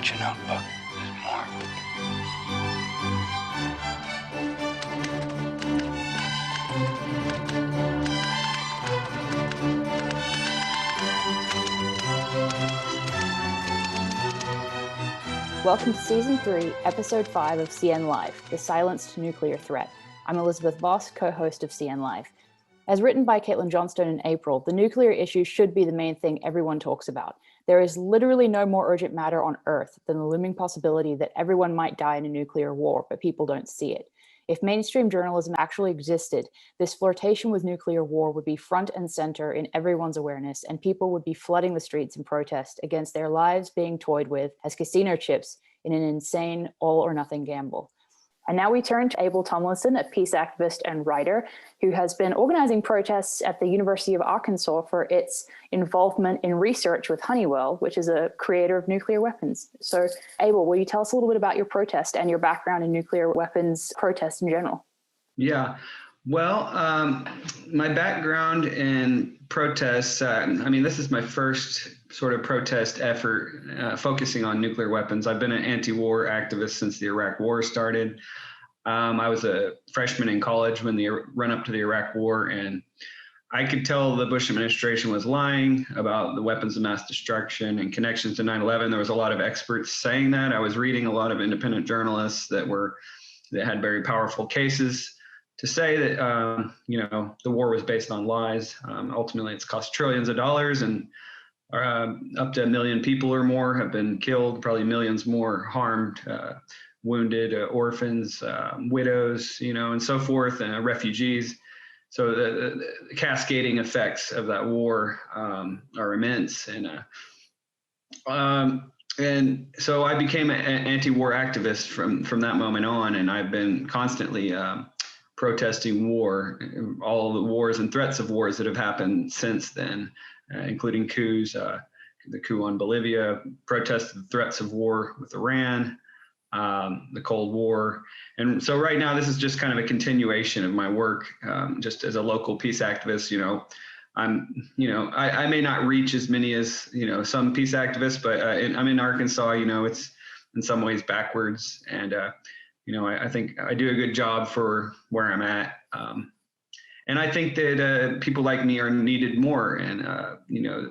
get your notebook. There's more. Welcome to Season 3, Episode 5 of CN Live, The Silenced Nuclear Threat. I'm Elizabeth Voss, co-host of CN Live. As written by Caitlin Johnstone in April, the nuclear issue should be the main thing everyone talks about. There is literally no more urgent matter on Earth than the looming possibility that everyone might die in a nuclear war, but people don't see it. If mainstream journalism actually existed, this flirtation with nuclear war would be front and center in everyone's awareness, and people would be flooding the streets in protest against their lives being toyed with as casino chips in an insane all-or-nothing gamble. And now we turn to Abel Tomlinson, a peace activist and writer who has been organizing protests at the University of Arkansas for its involvement in research with Honeywell, which is a creator of nuclear weapons. So, Abel, will you tell us a little bit about your protest and your background in nuclear weapons protests in general? Yeah, well, my background in protests, this is my first sort of protest effort focusing on nuclear weapons. I've been an anti-war activist since the Iraq War started. I was a freshman in college when the run up to the Iraq War, and I could tell the Bush administration was lying about the weapons of mass destruction and connections to 9/11. There was a lot of experts saying that. I was reading a lot of independent journalists that had very powerful cases to say that, the war was based on lies. Ultimately, it's cost trillions of dollars, and up to 1 million people or more have been killed, probably millions more harmed, wounded, orphans, widows, and so forth, and refugees. So the cascading effects of that war are immense. And so I became an anti-war activist from that moment on, and I've been constantly protesting war, all the wars and threats of wars that have happened since then, including coups, the coup on Bolivia, protested the threats of war with Iran, the Cold War. And so right now, this is just kind of a continuation of my work, just as a local peace activist. I may not reach as many as, some peace activists, but I'm in Arkansas, it's in some ways backwards. And, I think I do a good job for where I'm at. And I think that people like me are needed more in,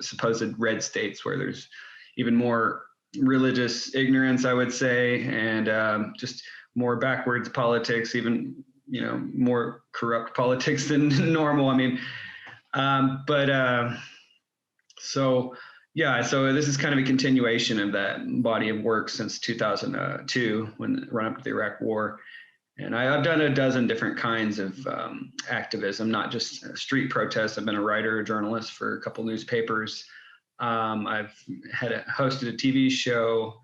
supposed red states where there's even more religious ignorance, I would say, and just more backwards politics, even, more corrupt politics than normal. So this is kind of a continuation of that body of work since 2002, when the run up to the Iraq War. And I've done a dozen different kinds of activism, not just street protests. I've been a writer, a journalist for a couple newspapers. I've hosted a TV show,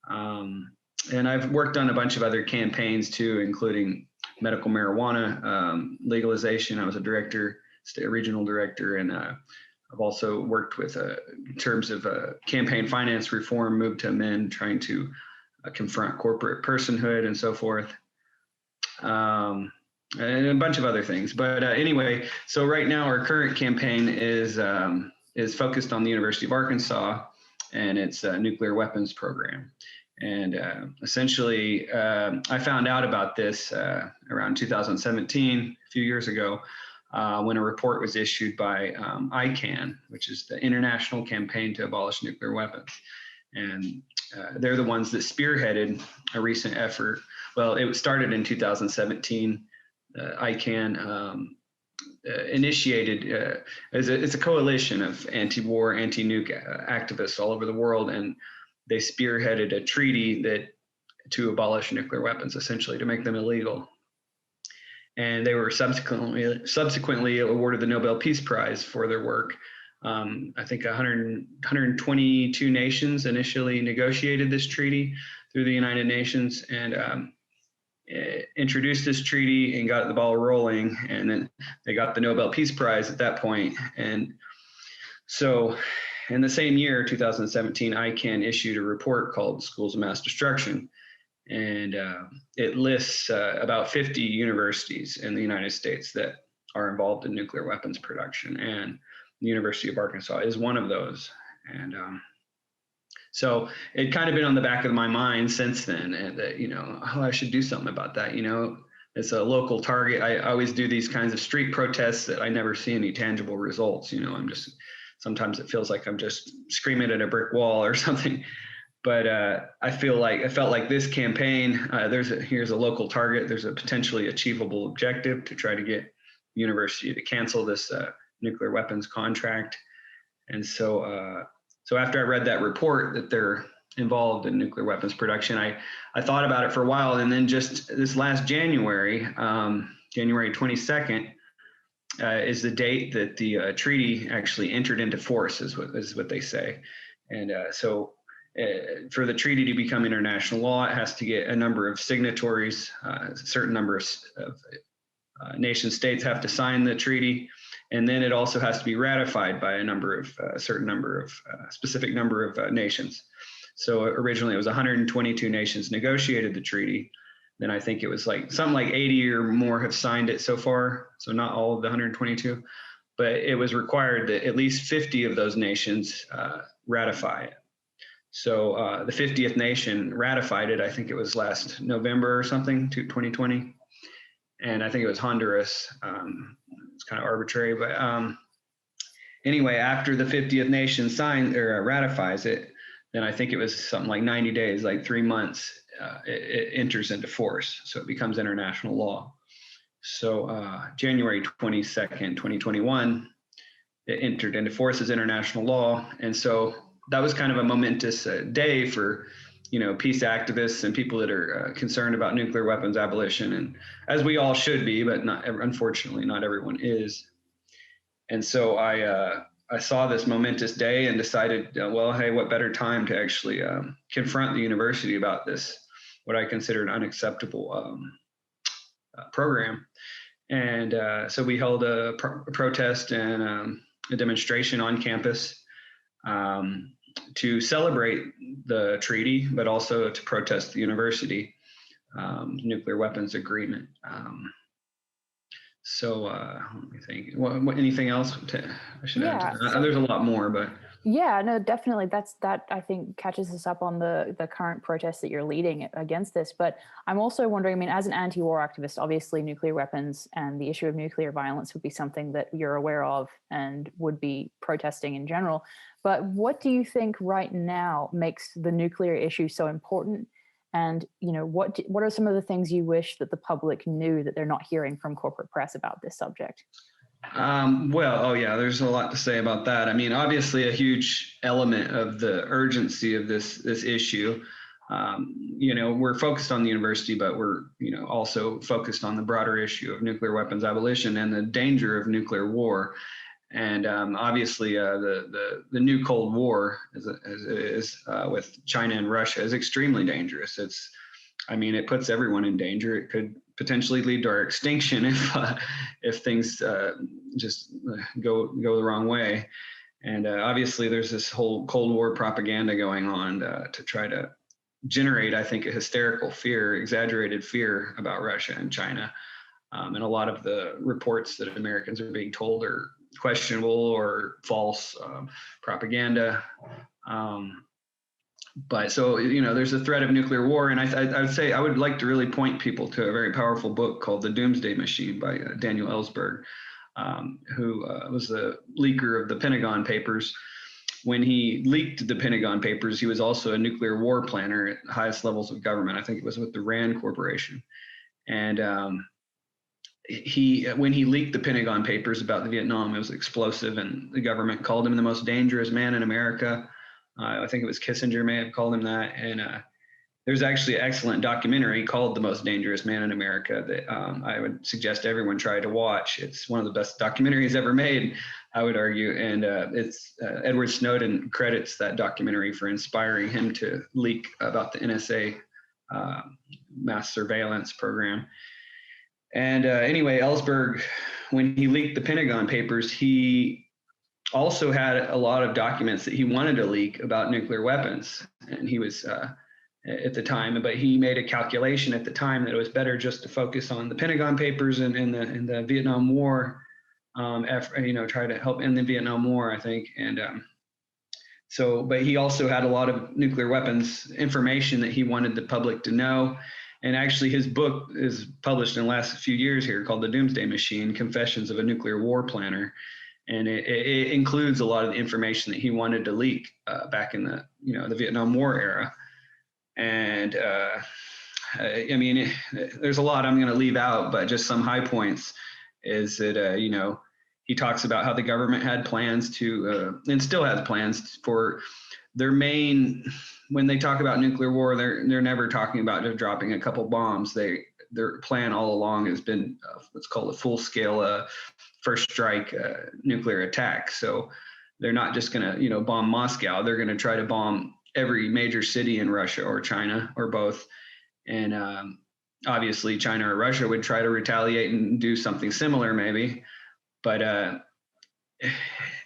and I've worked on a bunch of other campaigns too, including medical marijuana legalization. I was a regional director, and I've also worked with, in terms of campaign finance reform, moved to amend, trying to confront corporate personhood and so forth, and a bunch of other things. But anyway, so right now our current campaign is focused on the University of Arkansas and its nuclear weapons program. And essentially, I found out about this around 2017, a few years ago, when a report was issued by ICAN, which is the International Campaign to Abolish Nuclear Weapons. And they're the ones that spearheaded a recent effort. Well, it started in 2017. ICAN initiated, it's a coalition of anti-war, anti-nuke activists all over the world, and they spearheaded a treaty to abolish nuclear weapons, essentially to make them illegal. And they were subsequently awarded the Nobel Peace Prize for their work. I think 122 nations initially negotiated this treaty through the United Nations, and introduced this treaty and got the ball rolling. And then they got the Nobel Peace Prize at that point. And so in the same year, 2017, ICAN issued a report called Schools of Mass Destruction. And it lists about 50 universities in the United States that are involved in nuclear weapons production. And the University of Arkansas is one of those. And So it kind of been on the back of my mind since then, and that, I should do something about that. It's a local target. I always do these kinds of street protests that I never see any tangible results. Sometimes it feels like I'm just screaming at a brick wall or something. But I felt like this campaign, here's a local target. There's a potentially achievable objective to try to get the university to cancel this nuclear weapons contract. And so after I read that report that they're involved in nuclear weapons production, I thought about it for a while. And then just this last January, January 22nd, is the date that the treaty actually entered into force, is what they say. And for the treaty to become international law, it has to get a number of signatories. A certain number of nation states have to sign the treaty, and then it also has to be ratified by a specific number of nations. So originally it was 122 nations negotiated the treaty. Then I think it was something like 80 or more have signed it so far. So not all of the 122, but it was required that at least 50 of those nations ratify it. So the 50th nation ratified it. I think it was last November or something, 2020. And I think it was Honduras. It's kind of arbitrary, but anyway, after the 50th nation signs or ratifies it, then I think it was something like 90 days, like 3 months, it enters into force. So it becomes international law. So January 22nd, 2021, it entered into force as international law. And so that was kind of a momentous day for, peace activists and people that are concerned about nuclear weapons abolition, and as we all should be, but unfortunately, not everyone is. And so I saw this momentous day and decided, well, hey, what better time to actually confront the university about this, what I consider an unacceptable program. And so we held a protest and a demonstration on campus to celebrate the treaty, but also to protest the university nuclear weapons agreement. Let me think. What anything else I should add to that? There's a lot more, but yeah, no, definitely. That I think catches us up on the current protests that you're leading against this. But I'm also wondering, I mean, as an anti-war activist, obviously nuclear weapons and the issue of nuclear violence would be something that you're aware of and would be protesting in general. But what do you think right now makes the nuclear issue so important? And, what are some of the things you wish that the public knew that they're not hearing from corporate press about this subject? There's a lot to say about that. I mean, obviously a huge element of the urgency of this issue, we're focused on the university, but we're, also focused on the broader issue of nuclear weapons abolition and the danger of nuclear war. And obviously the new Cold War is with China and Russia is extremely dangerous. It puts everyone in danger. It could potentially lead to our extinction if things just go the wrong way. And obviously there's this whole Cold War propaganda going on to try to generate, I think, a hysterical fear, exaggerated fear about Russia and China. And a lot of the reports that Americans are being told are questionable or false propaganda. But so, there's a threat of nuclear war. And I would say I would like to really point people to a very powerful book called The Doomsday Machine by Daniel Ellsberg, who was the leaker of the Pentagon Papers. When he leaked the Pentagon Papers, he was also a nuclear war planner at the highest levels of government. I think it was with the RAND Corporation. And when he leaked the Pentagon Papers about the Vietnam, it was explosive, and the government called him the most dangerous man in America. I think it was Kissinger may have called him that. And there's actually an excellent documentary called The Most Dangerous Man in America that I would suggest everyone try to watch. It's one of the best documentaries ever made, I would argue. And it's Edward Snowden credits that documentary for inspiring him to leak about the NSA mass surveillance program. And anyway, Ellsberg, when he leaked the Pentagon Papers, he also had a lot of documents that he wanted to leak about nuclear weapons. And he was at the time, but he made a calculation at the time that it was better just to focus on the Pentagon Papers and the Vietnam War, try to help end the Vietnam War, I think. And but he also had a lot of nuclear weapons information that he wanted the public to know. And actually, his book is published in the last few years here, called The Doomsday Machine: Confessions of a Nuclear War Planner. And it includes a lot of the information that he wanted to leak back in the Vietnam War era. And I mean, there's a lot I'm going to leave out, but just some high points is that, he talks about how the government had plans to, and still has plans for their main, when they talk about nuclear war, they're never talking about just dropping a couple bombs. Their plan all along has been what's called a full-scale first strike nuclear attack. So they're not just going to, bomb Moscow. They're going to try to bomb every major city in Russia or China or both. And obviously China or Russia would try to retaliate and do something similar maybe. But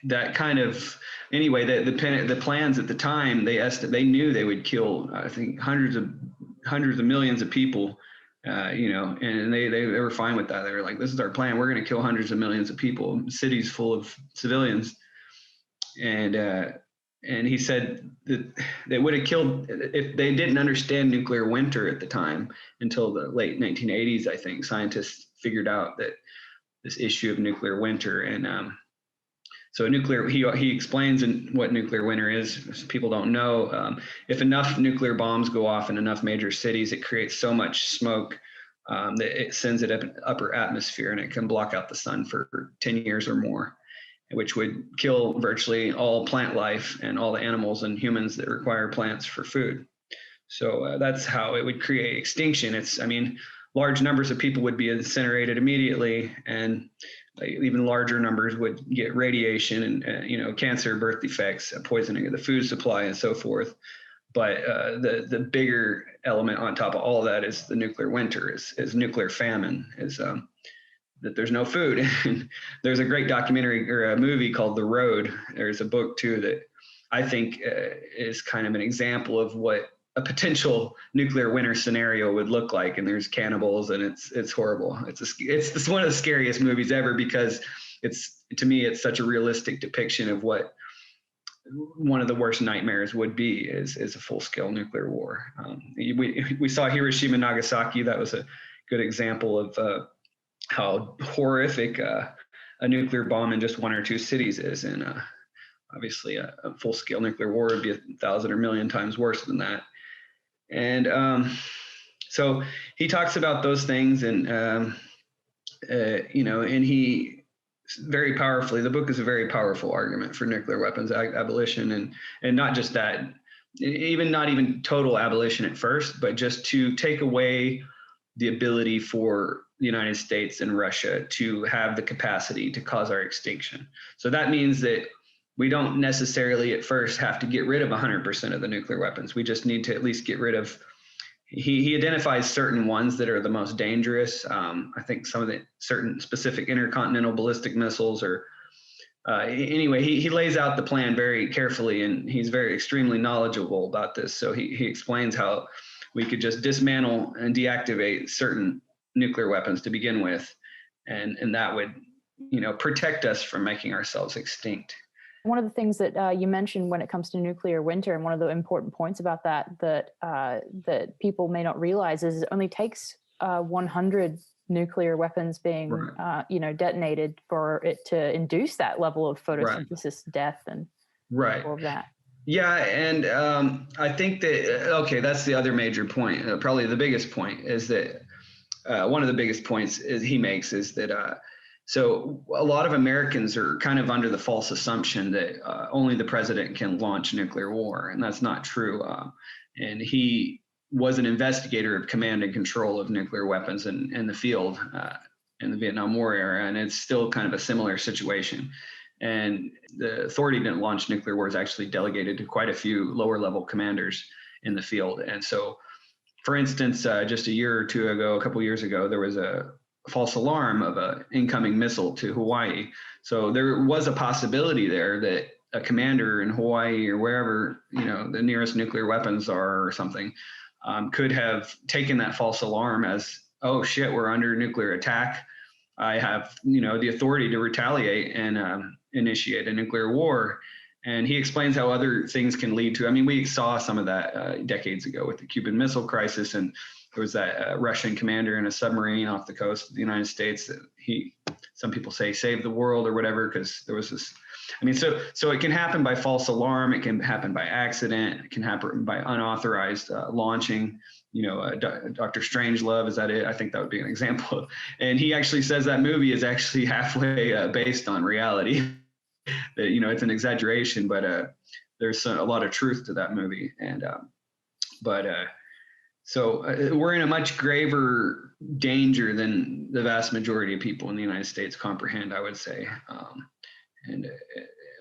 that kind of, anyway, the plans at the time, they knew they would kill, I think, hundreds of millions of people, and they were fine with that. They were like, this is our plan. We're going to kill hundreds of millions of people, cities full of civilians. And he said that they would have killed, if they didn't understand nuclear winter at the time, until the late 1980s, I think scientists figured out that this issue of nuclear winter. And so he explains what nuclear winter is. People don't know. If enough nuclear bombs go off in enough major cities, it creates so much smoke that it sends it up in the upper atmosphere, and it can block out the sun for 10 years or more, which would kill virtually all plant life and all the animals and humans that require plants for food. So that's how it would create extinction. Large numbers of people would be incinerated immediately, and even larger numbers would get radiation and cancer, birth defects, poisoning of the food supply, and so forth. But the bigger element on top of all of that is the nuclear winter, is nuclear famine, is that there's no food. There's a great documentary or a movie called The Road. There's a book too that I think is kind of an example of what a potential nuclear winter scenario would look like. And there's cannibals, and it's horrible. It's one of the scariest movies ever, because to me it's such a realistic depiction of what one of the worst nightmares would be, is a full-scale nuclear war. We saw Hiroshima and Nagasaki. That was a good example of how horrific a nuclear bomb in just one or two cities is. And obviously a full-scale nuclear war would be 1,000 or 1,000,000 times worse than that. And so he talks about those things, and and he very powerfully, the book is a very powerful argument for nuclear weapons abolition, and not just that, not even total abolition at first, but just to take away the ability for the United States and Russia to have the capacity to cause our extinction. So that means that we don't necessarily at first have to get rid of 100% of the nuclear weapons. We just need to at least get rid of, he identifies certain ones that are the most dangerous. I think some of the certain specific intercontinental ballistic missiles, or anyway, he lays out the plan very carefully, and he's extremely knowledgeable about this. So he explains how we could just dismantle and deactivate certain nuclear weapons to begin with, and that would, protect us from making ourselves extinct. One of the things that you mentioned when it comes to nuclear winter, and one of the important points about that people may not realize, is it only takes 100 nuclear weapons being detonated for it to induce that level of photosynthesis death and all of that. Yeah, and I think that, that's the other major point. Probably the biggest point is that one of the biggest points he makes is that so a lot of Americans are kind of under the false assumption that only the president can launch nuclear war, and that's not true. And he was an investigator of command and control of nuclear weapons in the field in the Vietnam War era, and it's still kind of a similar situation. And the authority didn't launch nuclear wars, actually delegated to quite a few lower level commanders in the field. And so, for instance, just a couple years ago, there was a false alarm of an incoming missile to Hawaii. So there was a possibility there that a commander in Hawaii or wherever, the nearest nuclear weapons are or something, could have taken that false alarm as, oh shit, we're under nuclear attack. I have, the authority to retaliate and initiate a nuclear war. And he explains how other things can lead to. I mean, we saw some of that decades ago with the Cuban Missile Crisis, and there was that Russian commander in a submarine off the coast of the United States that some people say saved the world or whatever, because there was this. I mean, so it can happen by false alarm. It can happen by accident. It can happen by unauthorized launching. Dr. Strangelove, is that it? I think that would be an example. And he actually says that movie is actually halfway based on reality. That, it's an exaggeration, but there's a lot of truth to that movie. And so we're in a much graver danger than the vast majority of people in the United States comprehend, I would say. And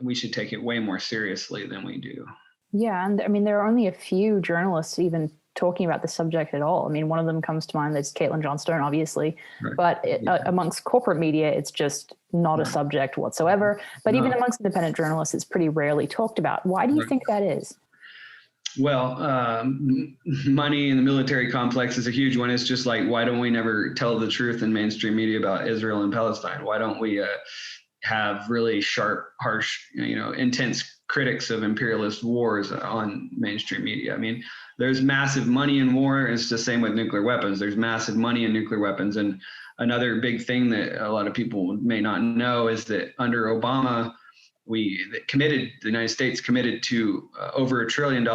we should take it way more seriously than we do. Yeah, and I mean, there are only a few journalists even talking about the subject at all. I mean, one of them comes to mind, that's Caitlin Johnstone, obviously, right. But amongst corporate media, it's just not a subject whatsoever. But even amongst independent journalists, it's pretty rarely talked about. Why do you think that is? Well, money in the military complex is a huge one. It's just like, why don't we never tell the truth in mainstream media about Israel and Palestine? Why don't we have really sharp, harsh, intense critics of imperialist wars on mainstream media? I mean, there's massive money in war. It's the same with nuclear weapons. There's massive money in nuclear weapons. And another big thing that a lot of people may not know is that under Obama, the United States committed to over $1 trillion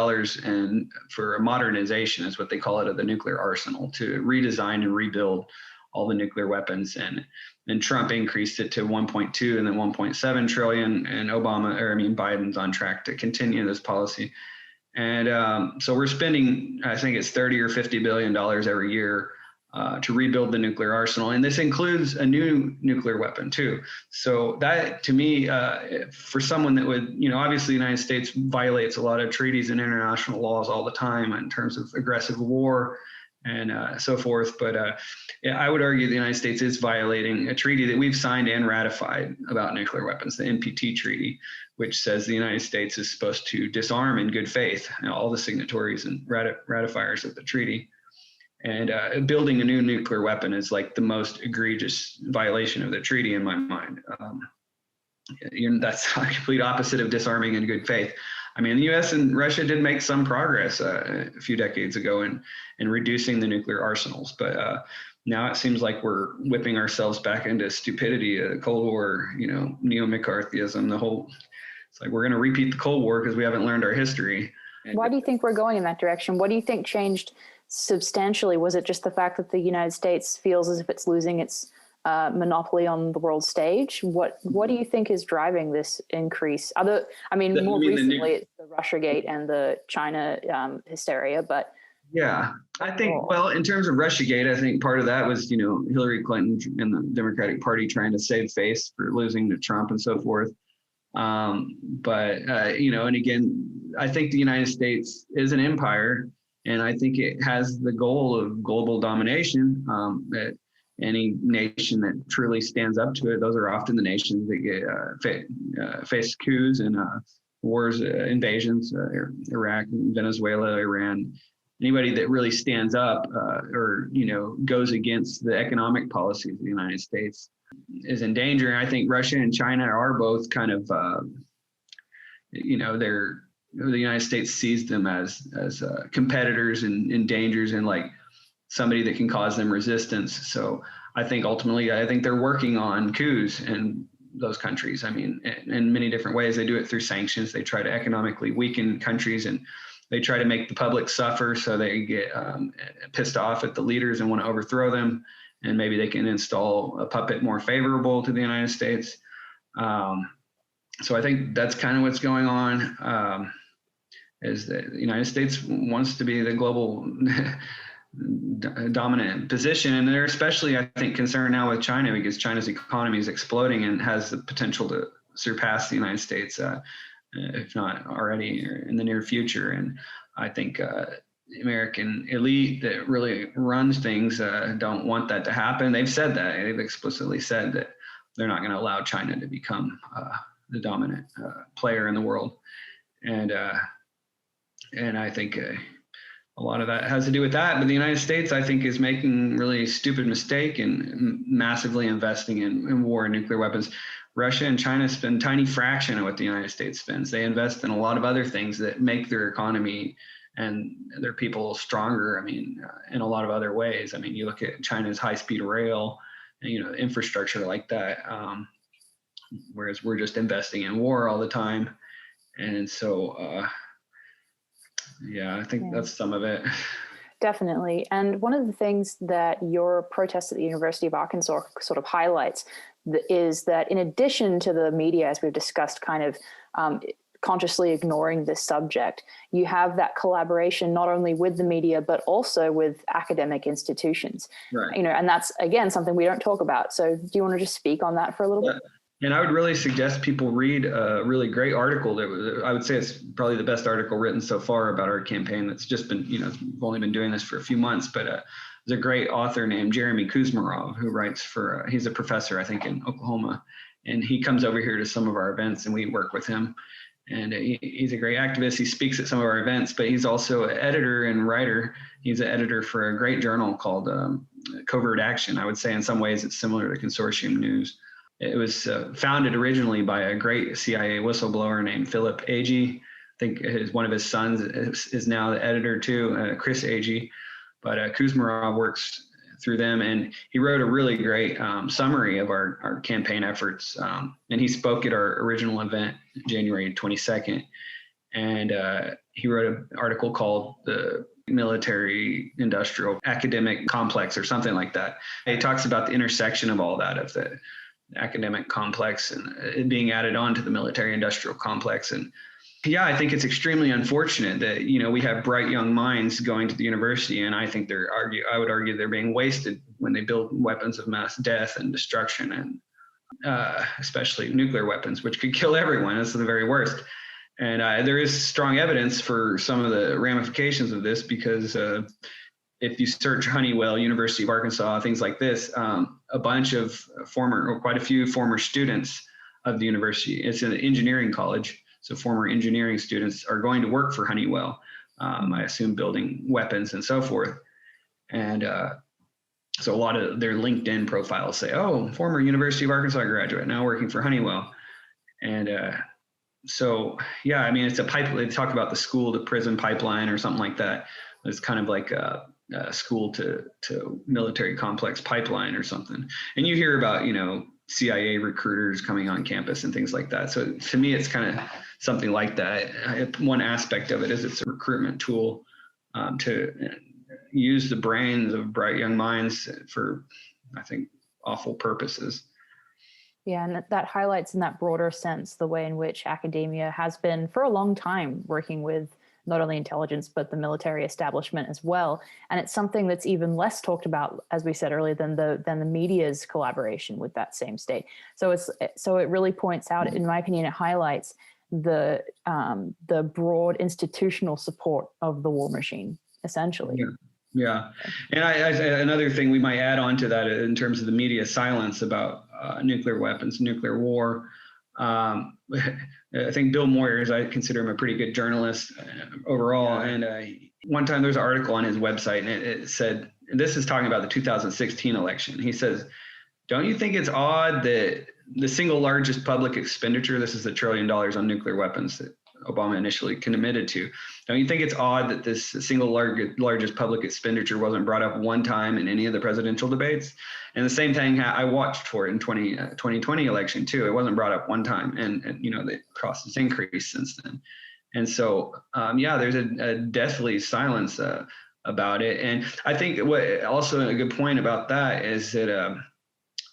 and for a modernization, is what they call it, of the nuclear arsenal, to redesign and rebuild all the nuclear weapons. And then Trump increased it to 1.2 and then 1.7 trillion. And Biden's on track to continue this policy. And so we're spending, I think it's $30 or $50 billion every year to rebuild the nuclear arsenal. And this includes a new nuclear weapon too. So that, to me, for someone that would, obviously the United States violates a lot of treaties and international laws all the time in terms of aggressive war and so forth. But I would argue the United States is violating a treaty that we've signed and ratified about nuclear weapons, the NPT treaty, which says the United States is supposed to disarm in good faith, all the signatories and ratifiers of the treaty. And building a new nuclear weapon is like the most egregious violation of the treaty in my mind. That's a complete opposite of disarming in good faith. I mean, the U.S. and Russia did make some progress a few decades ago in reducing the nuclear arsenals, but now it seems like we're whipping ourselves back into stupidity, Cold War, neo-McCarthyism, it's like we're going to repeat the Cold War because we haven't learned our history. Why do you think we're going in that direction? What do you think changed substantially? Was it just the fact that the United States feels as if it's losing its monopoly on the world stage? What do you think is driving this increase? More recently, it's the Russiagate and the China hysteria, but yeah, I think, well, in terms of Russiagate, I think part of that was, Hillary Clinton and the Democratic Party trying to save face for losing to Trump and so forth. And again, I think the United States is an empire, and I think it has the goal of global domination. That any nation that truly stands up to it, those are often the nations that get face coups and wars, invasions, Iraq, Venezuela, Iran. Anybody that really stands up or goes against the economic policies of the United States is in danger. And I think Russia and China are both kind of, the United States sees them as competitors and dangers and like somebody that can cause them resistance. So I think ultimately, they're working on coups in those countries. I mean, in many different ways. They do it through sanctions. They try to economically weaken countries, and they try to make the public suffer, so they get pissed off at the leaders and want to overthrow them. And maybe they can install a puppet more favorable to the United States. So I think that's kind of what's going on, is that the United States wants to be the global dominant position. And they're especially, I think, concerned now with China, because China's economy is exploding and has the potential to surpass the United States, if not already in the near future. And I think the American elite that really runs things don't want that to happen. They've said that. They've explicitly said that they're not going to allow China to become the dominant player in the world. And I think a lot of that has to do with that. But the United States, I think, is making really stupid mistake and massively investing in war and nuclear weapons. Russia and China spend a tiny fraction of what the United States spends. They invest in a lot of other things that make their economy and their people stronger. I mean, in a lot of other ways. I mean, you look at China's high-speed rail, infrastructure like that, whereas we're just investing in war all the time. And so, I think that's some of it. Definitely. And one of the things that your protest at the University of Arkansas sort of highlights is that in addition to the media, as we've discussed, kind of consciously ignoring this subject, you have that collaboration not only with the media, but also with academic institutions. Right. And that's, again, something we don't talk about. So do you want to just speak on that for a little bit? And I would really suggest people read a really great article. I would say it's probably the best article written so far about our campaign. That's just been, we've only been doing this for a few months, but there's a great author named Jeremy Kuzmarov who writes he's a professor, I think, in Oklahoma. And he comes over here to some of our events and we work with him. And he's a great activist. He speaks at some of our events, but he's also an editor and writer. He's an editor for a great journal called Covert Action. I would say in some ways it's similar to Consortium News. It was founded originally by a great CIA whistleblower named Philip Agee. I think one of his sons is now the editor too, Chris Agee. But Kuzmarov works through them, and he wrote a really great summary of our campaign efforts. And he spoke at our original event, January 22nd. And he wrote an article called The Military Industrial Academic Complex or something like that. He talks about the intersection of all that, of the academic complex and it being added on to the military industrial complex. And I think it's extremely unfortunate that, we have bright young minds going to the university, and I think I would argue they're being wasted when they build weapons of mass death and destruction, and especially nuclear weapons, which could kill everyone. That's the very worst. And there is strong evidence for some of the ramifications of this, because if you search Honeywell, University of Arkansas, things like this, quite a few former students of the university, it's an engineering college, so former engineering students are going to work for Honeywell, I assume building weapons and so forth. And so a lot of their LinkedIn profiles say, oh, former University of Arkansas graduate, now working for Honeywell. And it's a pipe. They talk about the school to prison pipeline or something like that. It's kind of like a school to military complex pipeline or something. And you hear about, CIA recruiters coming on campus and things like that. So to me, it's kind of something like that. One aspect of it is it's a recruitment tool to use the brains of bright young minds for, I think, awful purposes. Yeah, and that highlights in that broader sense the way in which academia has been for a long time working with not only intelligence, but the military establishment as well. And it's something that's even less talked about, as we said earlier, than the media's collaboration with that same state. So it really points out, in my opinion, it highlights the broad institutional support of the war machine, essentially. Yeah. And another thing we might add on to that in terms of the media silence about nuclear weapons, nuclear war. I think Bill Moyers, I consider him a pretty good journalist overall. And one time there's an article on his website, and it said, and this is talking about the 2016 election. He says, don't you think it's odd that the single largest public expenditure, this is $1 trillion on nuclear weapons that Obama initially committed to. Don't you think it's odd that this single largest public expenditure wasn't brought up one time in any of the presidential debates? And the same thing I watched for it in 2020 election too. It wasn't brought up one time, and the cost has increased since then. And so, there's a deathly silence about it. And I think what also a good point about that is that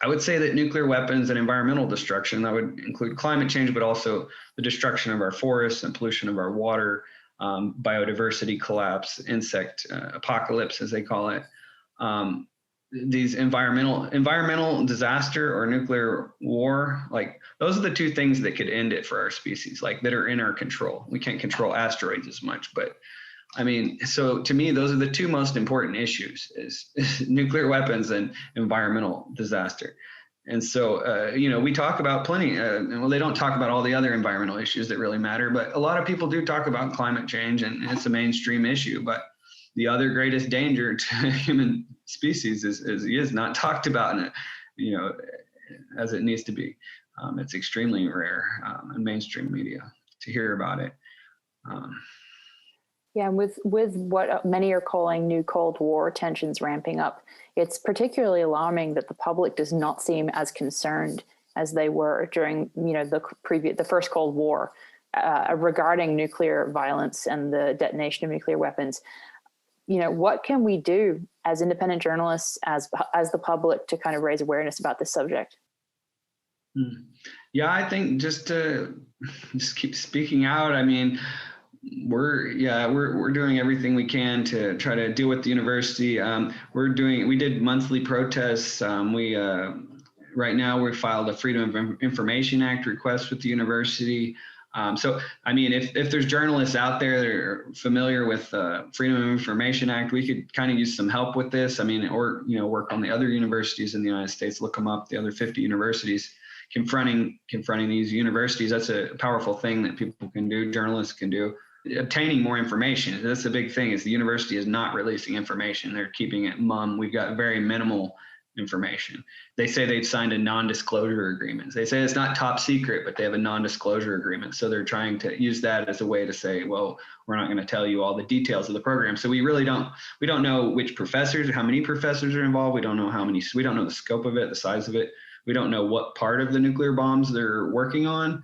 I would say that nuclear weapons and environmental destruction, that would include climate change, but also the destruction of our forests and pollution of our water, biodiversity collapse, insect apocalypse, as they call it. These environmental disaster or nuclear war, like those are the two things that could end it for our species, like that are in our control. We can't control asteroids as much, but I mean, so to me, those are the two most important issues is nuclear weapons and environmental disaster. And so, we talk about plenty, they don't talk about all the other environmental issues that really matter, but a lot of people do talk about climate change, and it's a mainstream issue. But the other greatest danger to human species is not talked about in it, as it needs to be. It's extremely rare in mainstream media to hear about it. Yeah, and with what many are calling new Cold War tensions ramping up, it's particularly alarming that the public does not seem as concerned as they were during, the first Cold War regarding nuclear violence and the detonation of nuclear weapons. What can we do as independent journalists, as the public, to kind of raise awareness about this subject? Yeah, I think just to keep speaking out. I mean, we're doing everything we can to try to deal with the university. We did monthly protests. Right now we filed a Freedom of Information Act request with the university. So, I mean, if there's journalists out there that are familiar with the Freedom of Information Act, we could kind of use some help with this. I mean, or, work on the other universities in the United States, look them up, the other 50 universities confronting these universities. That's a powerful thing that people can do, journalists can do. Obtaining more information. That's the big thing, is the university is not releasing information. They're keeping it mum. We've got very minimal information. They say they've signed a non-disclosure agreement. They say it's not top secret, but they have a non-disclosure agreement. So they're trying to use that as a way to say, well, we're not going to tell you all the details of the program. So we don't know which professors, how many professors are involved. We don't know we don't know the scope of it, the size of it. We don't know what part of the nuclear bombs they're working on.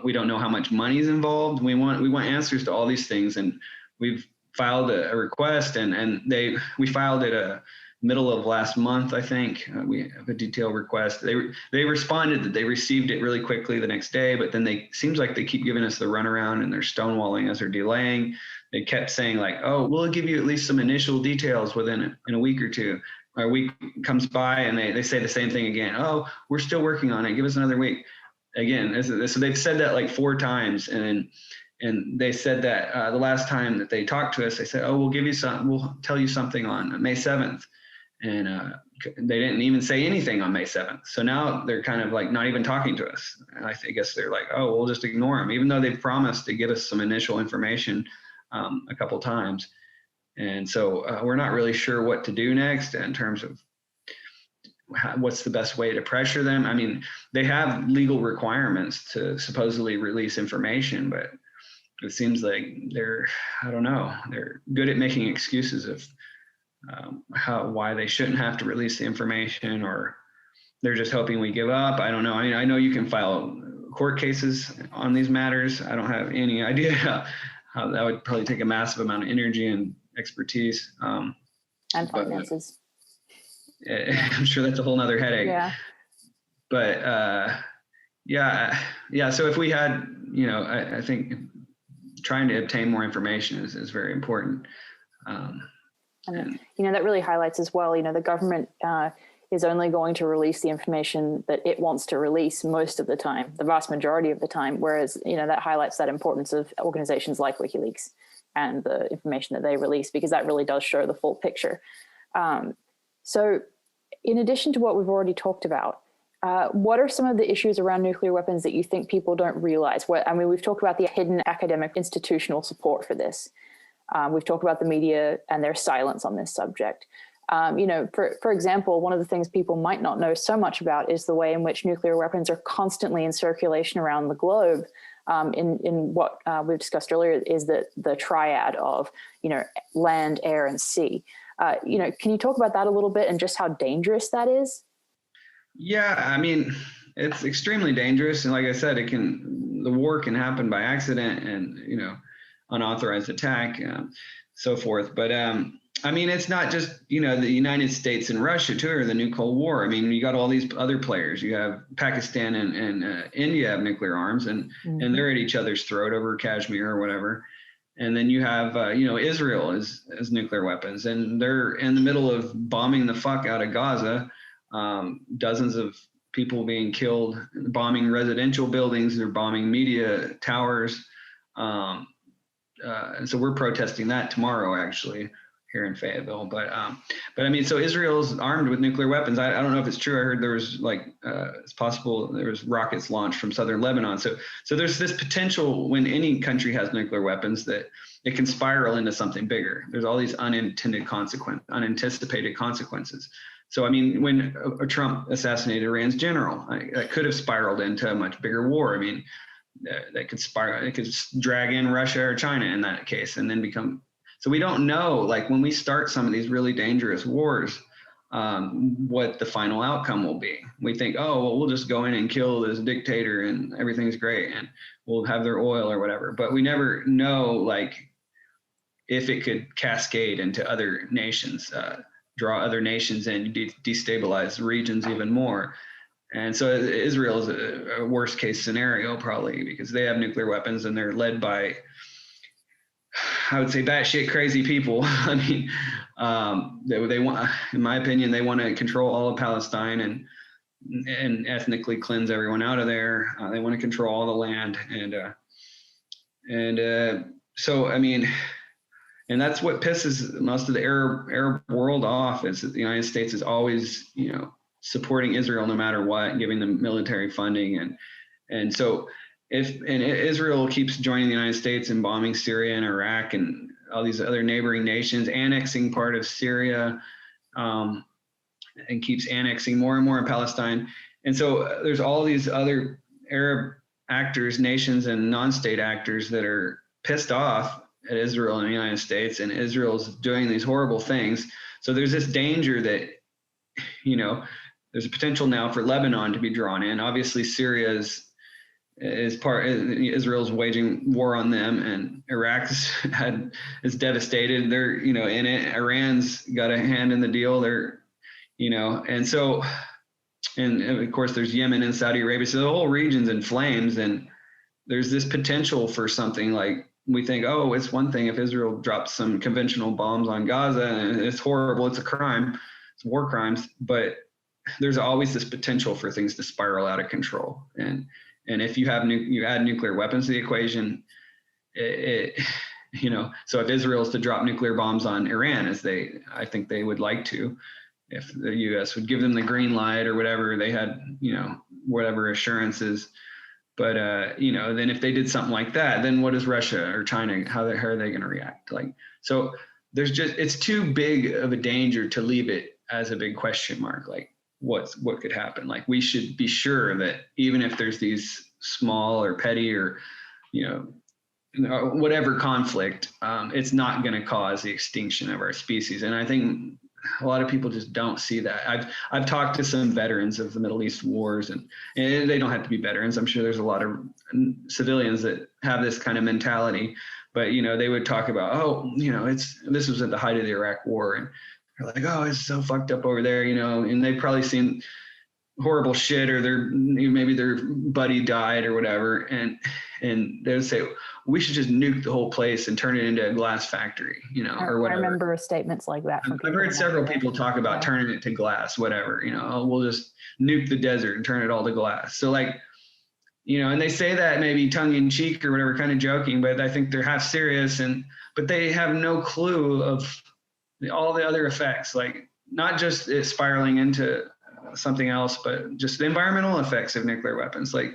We don't know how much money is involved. We want answers to all these things, and we've filed a request, and we filed it middle of last month, I think. We have a detailed request. They responded that they received it really quickly the next day, but then seems like they keep giving us the runaround, and they're stonewalling us or delaying. They kept saying like, oh, we'll give you at least some initial details in a week or two. A week comes by and they say the same thing again. Oh, we're still working on it. Give us another week. Again, so they've said that like 4 times, and they said that the last time that they talked to us, they said, "Oh, we'll tell you something on May 7th," and they didn't even say anything on May 7th. So now they're kind of like not even talking to us. And I guess they're like, "Oh, we'll just ignore them," even though they've promised to give us some initial information a couple times. And so we're not really sure what to do next in terms of what's the best way to pressure them. I mean, they have legal requirements to supposedly release information, but it seems like they're good at making excuses of why they shouldn't have to release the information, or they're just hoping we give up. I don't know. I mean, I know you can file court cases on these matters. I don't have any idea how that would probably take a massive amount of energy and expertise. And finances. I'm sure that's a whole nother headache. Yeah. But yeah. So if we had, I think trying to obtain more information is very important. And that really highlights as well, the government is only going to release the information that it wants to release most of the time, the vast majority of the time. Whereas, that highlights that importance of organizations like WikiLeaks and the information that they release, because that really does show the full picture. So in addition to what we've already talked about, what are some of the issues around nuclear weapons that you think people don't realize? We've talked about the hidden academic institutional support for this. We've talked about the media and their silence on this subject. For example, one of the things people might not know so much about is the way in which nuclear weapons are constantly in circulation around the globe. In what we've discussed earlier is the triad of, land, air, and sea. Can you talk about that a little bit and just how dangerous that is? Yeah, I mean, it's extremely dangerous. And like I said, the war can happen by accident and, unauthorized attack, so forth. But I mean, it's not just, the United States and Russia too, or the new Cold War. I mean, you got all these other players. You have Pakistan and India have nuclear arms, and they're at each other's throat over Kashmir or whatever. And then you have, Israel as nuclear weapons, and they're in the middle of bombing the fuck out of Gaza. Dozens of people being killed, bombing residential buildings, they're bombing media towers. And so we're protesting that tomorrow, actually, here in Fayetteville. But I mean, so Israel's armed with nuclear weapons. I don't know if it's true. I heard there was it's possible there was rockets launched from southern Lebanon. So there's this potential when any country has nuclear weapons that it can spiral into something bigger. There's all these unanticipated consequences. So, I mean, when Trump assassinated Iran's general, that could have spiraled into a much bigger war. I mean, that could spiral, it could drag in Russia or China in that case, and then become. So we don't know, like when we start some of these really dangerous wars, what the final outcome will be. We think, oh, well, we'll just go in and kill this dictator and everything's great and we'll have their oil or whatever. But we never know, like, if it could cascade into other nations, draw other nations in, destabilize regions even more. And so Israel is a worst case scenario probably because they have nuclear weapons and they're led by, I would say, batshit crazy people. I mean, they want, in my opinion, they want to control all of Palestine and ethnically cleanse everyone out of there. They want to control all the land, and so I mean, and that's what pisses most of the Arab world off is that the United States is always, supporting Israel no matter what, and giving them military funding, and so. If Israel keeps joining the United States in bombing Syria and Iraq and all these other neighboring nations, annexing part of Syria, and keeps annexing more and more in Palestine, and so there's all these other Arab actors, nations, and non-state actors that are pissed off at Israel and the United States, and Israel's doing these horrible things. So there's this danger that, there's a potential now for Lebanon to be drawn in. Obviously, Syria Israel's waging war on them, and Iraq's is devastated. They're, in it. Iran's got a hand in the deal. They're, and so, and of course there's Yemen and Saudi Arabia. So the whole region's in flames, and there's this potential for something like, we think, oh, it's one thing if Israel drops some conventional bombs on Gaza, and it's horrible. It's a crime. It's war crimes, but there's always this potential for things to spiral out of control. And if you have you add nuclear weapons to the equation, so if Israel is to drop nuclear bombs on Iran, I think they would like to, if the U.S. would give them the green light or whatever, they had, whatever assurances. But, then if they did something like that, then what is Russia or China? How are they going to react? So it's too big of a danger to leave it as a big question mark. What could happen? We should be sure that even if there's these small or petty or, whatever conflict, it's not going to cause the extinction of our species. And I think a lot of people just don't see that. I've talked to some veterans of the Middle East wars, and they don't have to be veterans. I'm sure there's a lot of civilians that have this kind of mentality, but, they would talk about, this was at the height of the Iraq war, and they're like, oh, it's so fucked up over there, and they've probably seen horrible shit, or maybe their buddy died or whatever, and they would say, we should just nuke the whole place and turn it into a glass factory, or whatever. I remember statements like that. I've heard several people talk about turning it to glass, whatever, we'll just nuke the desert and turn it all to glass. So and they say that maybe tongue in cheek or whatever, kind of joking, but I think they're half serious, but they have no clue of all the other effects, not just it spiraling into something else, but just the environmental effects of nuclear weapons. They're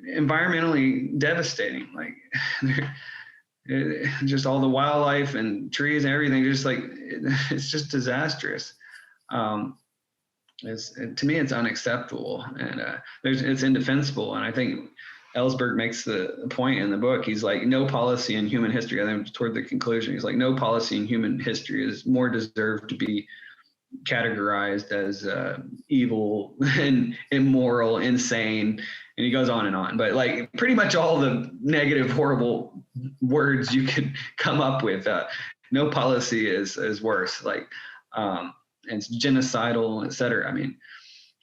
environmentally devastating. Just all the wildlife and trees and everything, it's just disastrous. To me, it's unacceptable, and it's indefensible. And I think Ellsberg makes the point in the book. He's like, no policy in human history, I think toward the conclusion, he's like, no policy in human history is more deserved to be categorized as evil and immoral, insane. And he goes on and on. But pretty much all the negative, horrible words you could come up with, no policy is worse. And it's genocidal, et cetera. I mean,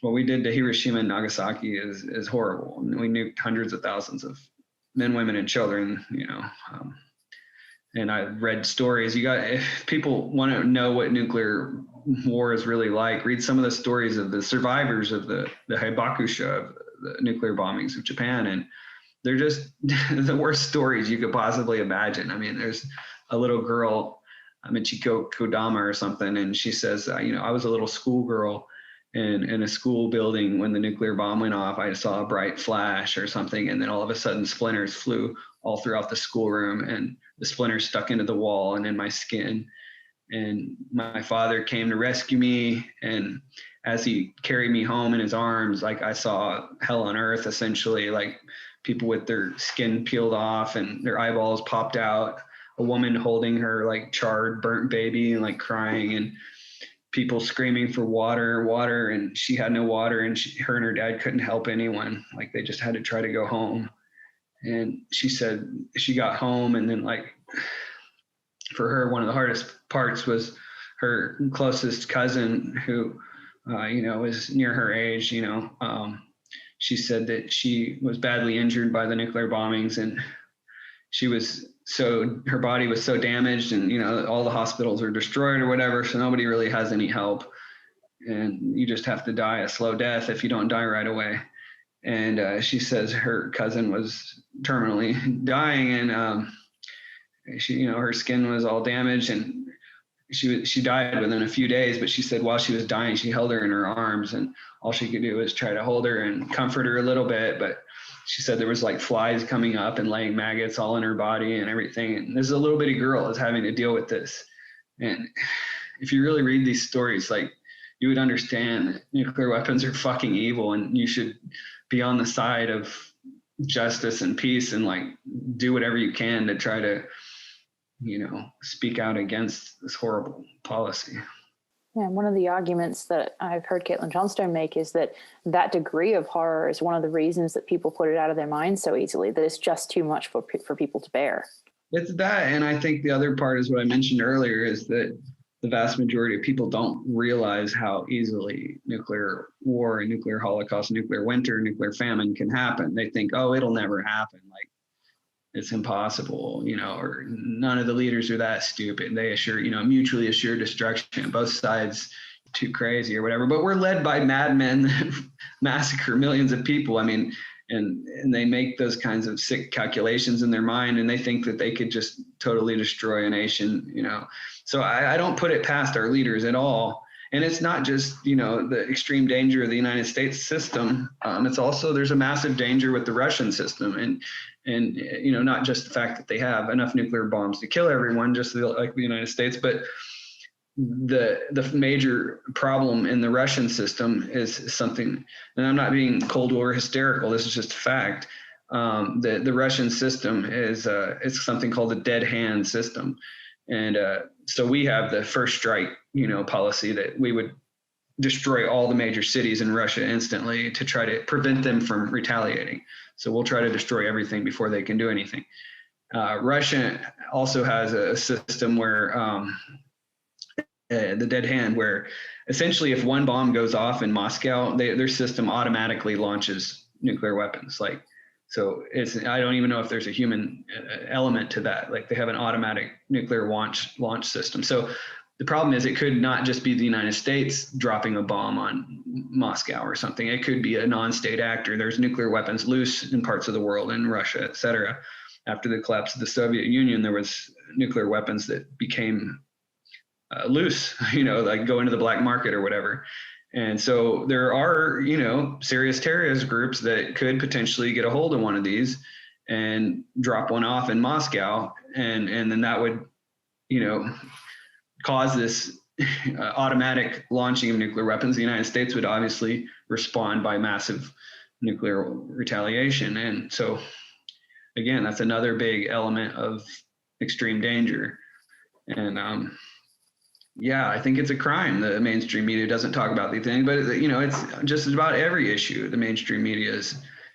what we did to Hiroshima and Nagasaki is horrible. And we nuked hundreds of thousands of men, women, and children, and I read stories. If people want to know what nuclear war is really like, read some of the stories of the survivors of the Hibakusha, of the nuclear bombings of Japan. And they're just the worst stories you could possibly imagine. I mean, there's a little girl, Michiko Kodama or something, and she says, I was a little schoolgirl in a school building when the nuclear bomb went off. I saw a bright flash or something, and then all of a sudden splinters flew all throughout the schoolroom, and the splinters stuck into the wall and in my skin. And my father came to rescue me. And as he carried me home in his arms, like I saw hell on earth, essentially, like people with their skin peeled off and their eyeballs popped out, a woman holding her like charred, burnt baby and like crying, and people screaming for water, and she had no water, and her and her dad couldn't help anyone. Like they just had to try to go home. And she said she got home, and then like for her, one of the hardest parts was her closest cousin who, was near her age, she said that she was badly injured by the nuclear bombings, and her body was so damaged, and, all the hospitals are destroyed or whatever. So nobody really has any help, and you just have to die a slow death if you don't die right away. And she says her cousin was terminally dying, and her skin was all damaged, and she died within a few days. But she said while she was dying, she held her in her arms, and all she could do was try to hold her and comfort her a little bit. But she said there was like flies coming up and laying maggots all in her body and everything. And this is a little bitty girl is having to deal with this. And if you really read these stories, like you would understand that nuclear weapons are fucking evil, and you should be on the side of justice and peace, and like do whatever you can to try to, speak out against this horrible policy. Yeah, one of the arguments that I've heard Caitlin Johnstone make is that degree of horror is one of the reasons that people put it out of their minds so easily, that it's just too much for people to bear. It's that. And I think the other part is what I mentioned earlier, is that the vast majority of people don't realize how easily nuclear war and nuclear holocaust, nuclear winter, nuclear famine can happen. They think, oh, it'll never happen. Like, it's impossible, or none of the leaders are that stupid. They assure, mutually assured destruction. Both sides too crazy or whatever. But we're led by madmen that massacre millions of people. I mean, and they make those kinds of sick calculations in their mind, and they think that they could just totally destroy a nation, So I don't put it past our leaders at all. And it's not just, the extreme danger of the United States system. It's also, there's a massive danger with the Russian system. And not just the fact that they have enough nuclear bombs to kill everyone, just like the United States, but the major problem in the Russian system is something, and I'm not being Cold War hysterical, this is just a fact. The Russian system is it's something called the dead hand system. And so we have the first strike, policy that we would destroy all the major cities in Russia instantly to try to prevent them from retaliating. So we'll try to destroy everything before they can do anything. Russia also has a system where the dead hand, where essentially if one bomb goes off in Moscow, their system automatically launches nuclear weapons. Like, so I don't even know if there's a human element to that. Like, they have an automatic nuclear launch system. So the problem is, it could not just be the United States dropping a bomb on Moscow or something. It could be a non-state actor. There's nuclear weapons loose in parts of the world, in Russia, et cetera. After the collapse of the Soviet Union, there was nuclear weapons that became loose, like go into the black market or whatever. And so there are, serious terrorist groups that could potentially get a hold of one of these and drop one off in Moscow. And then that would, cause this automatic launching of nuclear weapons. The United States would obviously respond by massive nuclear retaliation. And so, again, that's another big element of extreme danger. And I think it's a crime. The mainstream media doesn't talk about these things, but it's just about every issue the mainstream media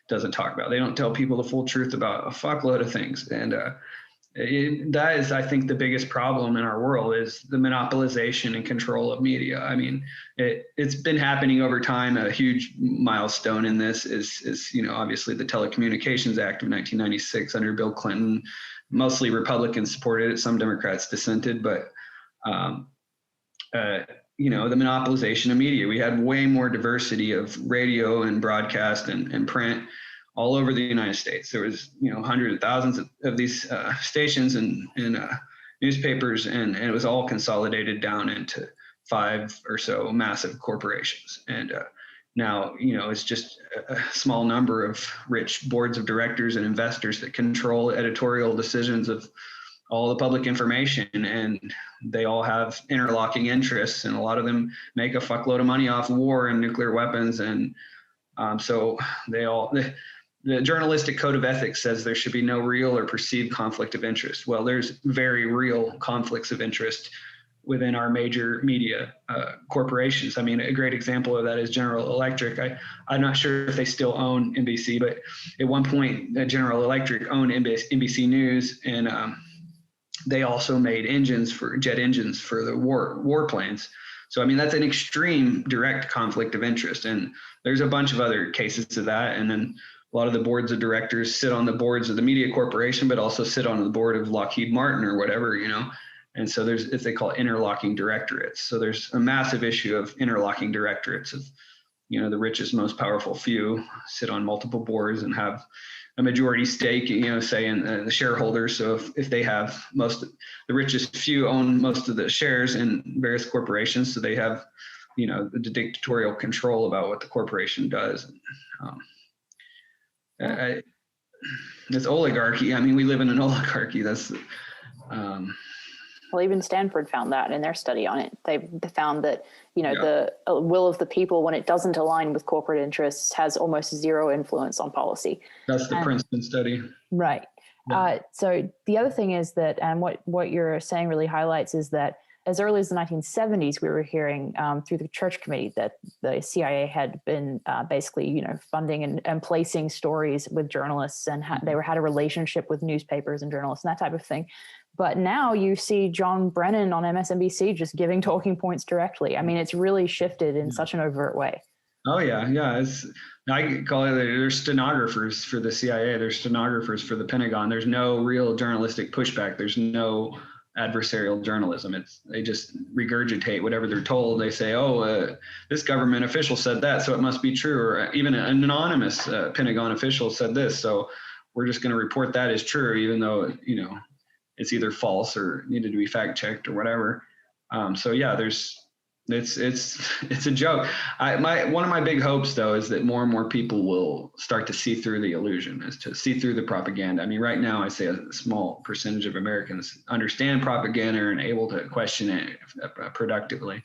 doesn't talk about. They don't tell people the full truth about a fuckload of things. And that is, I think, the biggest problem in our world, is the monopolization and control of media. I mean, it's been happening over time. A huge milestone in this is obviously the Telecommunications Act of 1996 under Bill Clinton. Mostly Republicans supported it. Some Democrats dissented, but the monopolization of media. We had way more diversity of radio and broadcast and print all over the United States. There was, hundreds of thousands of these stations and newspapers, and it was all consolidated down into 5 or so massive corporations. And now, it's just a small number of rich boards of directors and investors that control editorial decisions of all the public information, and they all have interlocking interests, and a lot of them make a fuckload of money off war and nuclear weapons. And so the journalistic code of ethics says there should be no real or perceived conflict of interest. Well, there's very real conflicts of interest within our major media corporations. I mean, a great example of that is General Electric. I'm not sure if they still own NBC, but at one point, General Electric owned NBC News, and they also made jet engines for the war planes. So, I mean, that's an extreme direct conflict of interest. And there's a bunch of other cases of that. And then a lot of the boards of directors sit on the boards of the media corporation, but also sit on the board of Lockheed Martin or whatever, And so there's, if they call it, interlocking directorates. So there's a massive issue of interlocking directorates of, the richest, most powerful few sit on multiple boards and have a majority stake, say in the shareholders. So if they have the richest few own most of the shares in various corporations, so they have, the dictatorial control about what the corporation does. It's oligarchy. I mean, we live in an oligarchy. That's well, even Stanford found that in their study on it. They found that, the will of the people, when it doesn't align with corporate interests, has almost zero influence on policy. That's the Princeton study. Right. Yeah. So the other thing is that, and what you're saying really highlights, is that as early as the 1970s, we were hearing through the Church Committee that the CIA had been basically, funding and placing stories with journalists, and they had a relationship with newspapers and journalists and that type of thing. But now you see John Brennan on MSNBC just giving talking points directly. I mean, it's really shifted in such an overt way. Oh yeah. I call it, there's stenographers for the CIA. There's stenographers for the Pentagon. There's no real journalistic pushback. There's no adversarial journalism. They just regurgitate whatever they're told. They say, this government official said that, so it must be true. Or even an anonymous Pentagon official said this, so we're just going to report that as true, even though, it's either false or needed to be fact checked or whatever. So yeah, it's a joke. One of my big hopes though is that more and more people will start to see through the illusion, is to see through the propaganda. I mean, right now I say a small percentage of Americans understand propaganda and able to question it productively,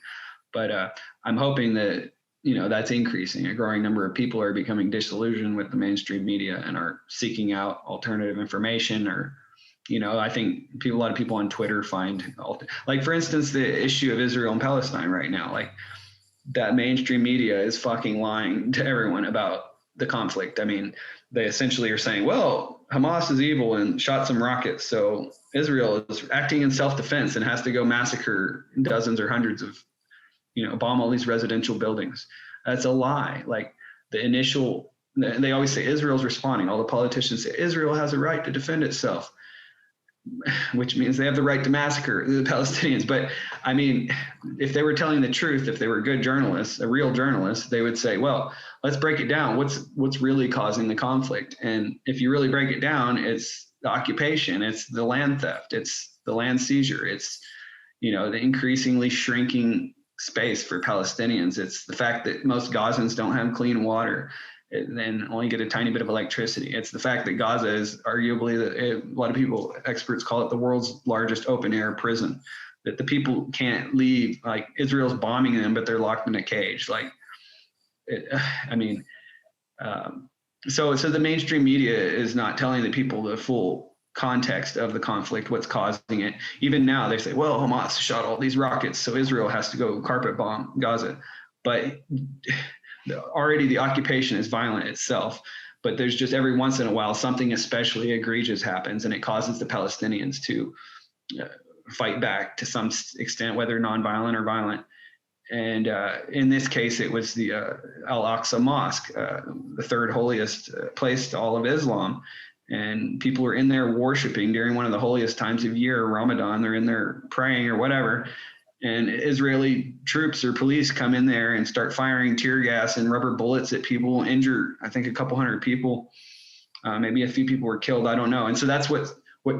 but I'm hoping that that's increasing. A growing number of people are becoming disillusioned with the mainstream media and are seeking out alternative information, or I think a lot of people on Twitter find, like, for instance, the issue of Israel and Palestine right now, like, that mainstream media is fucking lying to everyone about the conflict. I mean, they essentially are saying, well, Hamas is evil and shot some rockets, so Israel is acting in self-defense and has to go massacre dozens or hundreds of, bomb all these residential buildings. That's a lie. Like, they always say Israel's responding. All the politicians say Israel has a right to defend itself, which means they have the right to massacre the Palestinians. But I mean, if they were telling the truth, if they were good journalists, a real journalist, they would say, well, let's break it down. What's really causing the conflict? And if you really break it down, it's the occupation, it's the land theft, it's the land seizure, it's, the increasingly shrinking space for Palestinians. It's the fact that most Gazans don't have clean water and only get a tiny bit of electricity. It's the fact that Gaza is arguably, a lot of experts call it the world's largest open air prison, that the people can't leave. Like, Israel's bombing them, but they're locked in a cage. Like, so the mainstream media is not telling the people the full context of the conflict, what's causing it. Even now they say, well, Hamas shot all these rockets, so Israel has to go carpet bomb Gaza. But already the occupation is violent itself, but there's just every once in a while something especially egregious happens, and it causes the Palestinians to fight back to some extent, whether nonviolent or violent. And in this case, it was the Al-Aqsa Mosque, the third holiest place to all of Islam. And people were in there worshiping during one of the holiest times of year, Ramadan. They're in there praying or whatever. And Israeli troops or police come in there and start firing tear gas and rubber bullets at people, injure, I think, a couple hundred people. Maybe a few people were killed. I don't know. And so that's what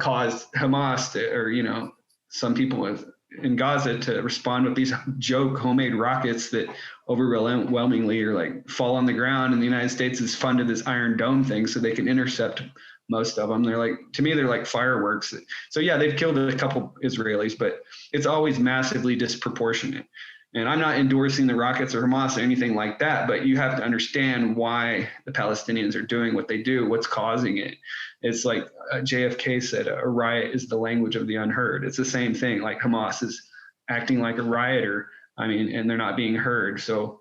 caused Hamas or some people in Gaza to respond with these joke homemade rockets that overwhelmingly are like fall on the ground. And the United States has funded this Iron Dome thing so they can intercept most of them. They're like, to me, they're like fireworks. So yeah, they've killed a couple Israelis, but it's always massively disproportionate. And I'm not endorsing the rockets or Hamas or anything like that, but you have to understand why the Palestinians are doing what they do, what's causing it. It's like JFK said, a riot is the language of the unheard. It's the same thing. Like Hamas is acting like a rioter. I mean, and they're not being heard. So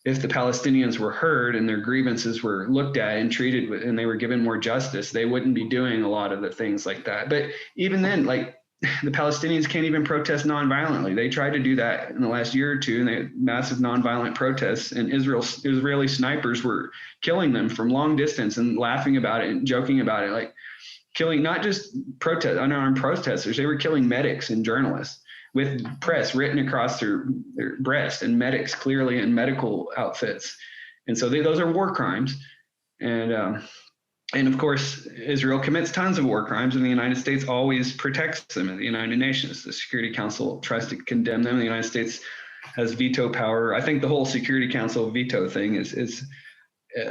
if the Palestinians were heard and their grievances were looked at and treated with, and they were given more justice, they wouldn't be doing a lot of the things like that. But even then, like, the Palestinians can't even protest nonviolently. They tried to do that in the last year or two, and they had massive nonviolent protests, and Israeli snipers were killing them from long distance and laughing about it and joking about it, like killing not just unarmed protesters, they were killing medics and journalists with press written across their breast, and medics clearly in medical outfits. And so those are war crimes. And of course, Israel commits tons of war crimes, and the United States always protects them in the United Nations. The Security Council tries to condemn them. The United States has veto power. I think the whole Security Council veto thing is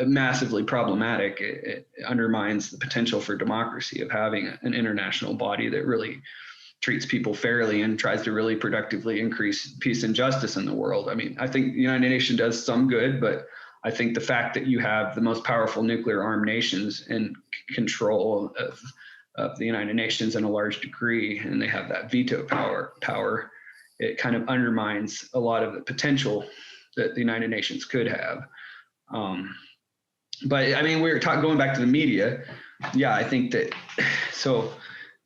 massively problematic. It undermines the potential for democracy of having an international body that really treats people fairly and tries to really productively increase peace and justice in the world. I mean, I think the United Nations does some good, but I think the fact that you have the most powerful nuclear armed nations in control of the United Nations in a large degree, and they have that veto power, it kind of undermines a lot of the potential that the United Nations could have. But I mean, going back to the media. Yeah, I think that, so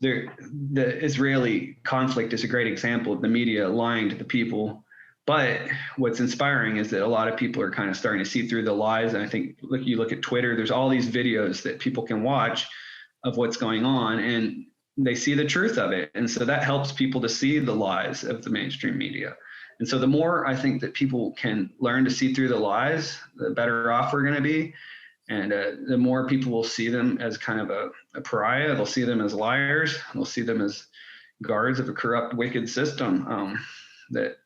the Israeli conflict is a great example of the media lying to the people. But what's inspiring is that a lot of people are kind of starting to see through the lies. And I think, you look at Twitter, there's all these videos that people can watch of what's going on, and they see the truth of it. And so that helps people to see the lies of the mainstream media. And so the more I think that people can learn to see through the lies, the better off we're going to be. And the more people will see them as kind of a pariah, they'll see them as liars, they'll see them as guards of a corrupt, wicked system that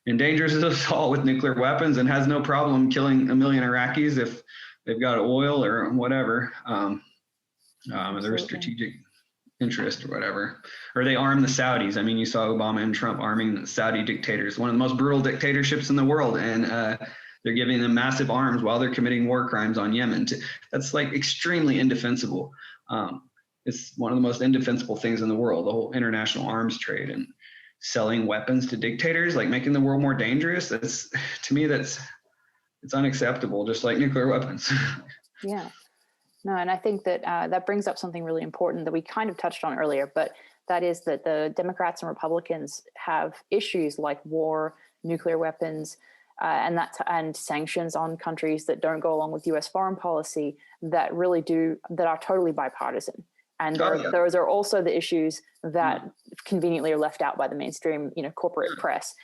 endangers us all with nuclear weapons and has no problem killing 1 million Iraqis if they've got oil or whatever, their strategic interest or whatever. Or they arm the Saudis. I mean, you saw Obama and Trump arming the Saudi dictators, one of the most brutal dictatorships in the world. And they're giving them massive arms while they're committing war crimes on Yemen. That's like extremely indefensible. It's one of the most indefensible things in the world, the whole international arms trade and selling weapons to dictators, like making the world more dangerous. That's, to me, it's unacceptable, just like nuclear weapons. Yeah. No, and I think that that brings up something really important that we kind of touched on earlier, but that is that the Democrats and Republicans have issues like war, nuclear weapons, and sanctions on countries that don't go along with U.S. foreign policy that are totally bipartisan. And those are also the issues that conveniently are left out by the mainstream, corporate press.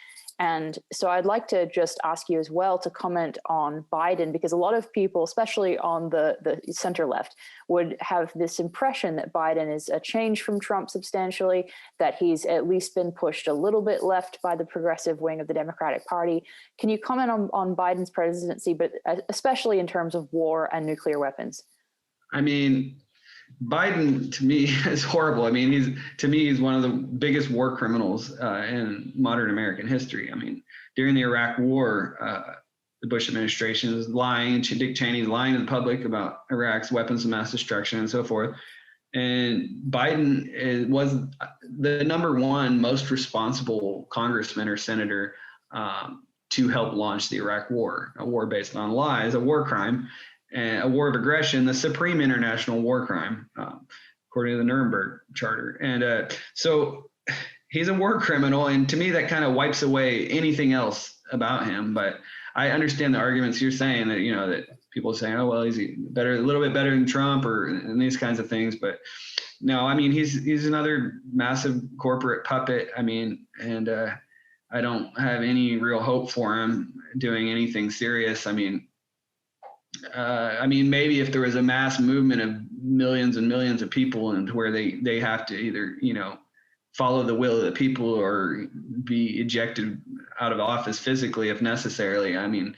And so I'd like to just ask you as well to comment on Biden, because a lot of people, especially on the center left, would have this impression that Biden is a change from Trump substantially, that he's at least been pushed a little bit left by the progressive wing of the Democratic Party. Can you comment on Biden's presidency, but especially in terms of war and nuclear weapons? I mean, Biden, to me, is horrible. I mean, he's one of the biggest war criminals in modern American history. I mean, during the Iraq War, the Bush administration is lying, Dick Cheney's lying to the public about Iraq's weapons of mass destruction and so forth. And Biden was the number one most responsible congressman or senator to help launch the Iraq War, a war based on lies, a war crime. A war of aggression, the supreme international war crime, according to the Nuremberg Charter. And so he's a war criminal. And to me, that kind of wipes away anything else about him. But I understand the arguments you're saying that, that people say, oh, well, he's a little bit better than Trump and these kinds of things. But no, I mean, he's another massive corporate puppet. I mean, and I don't have any real hope for him doing anything serious. I mean, maybe if there was a mass movement of millions and millions of people and where they have to either, follow the will of the people or be ejected out of office physically if necessary. I mean,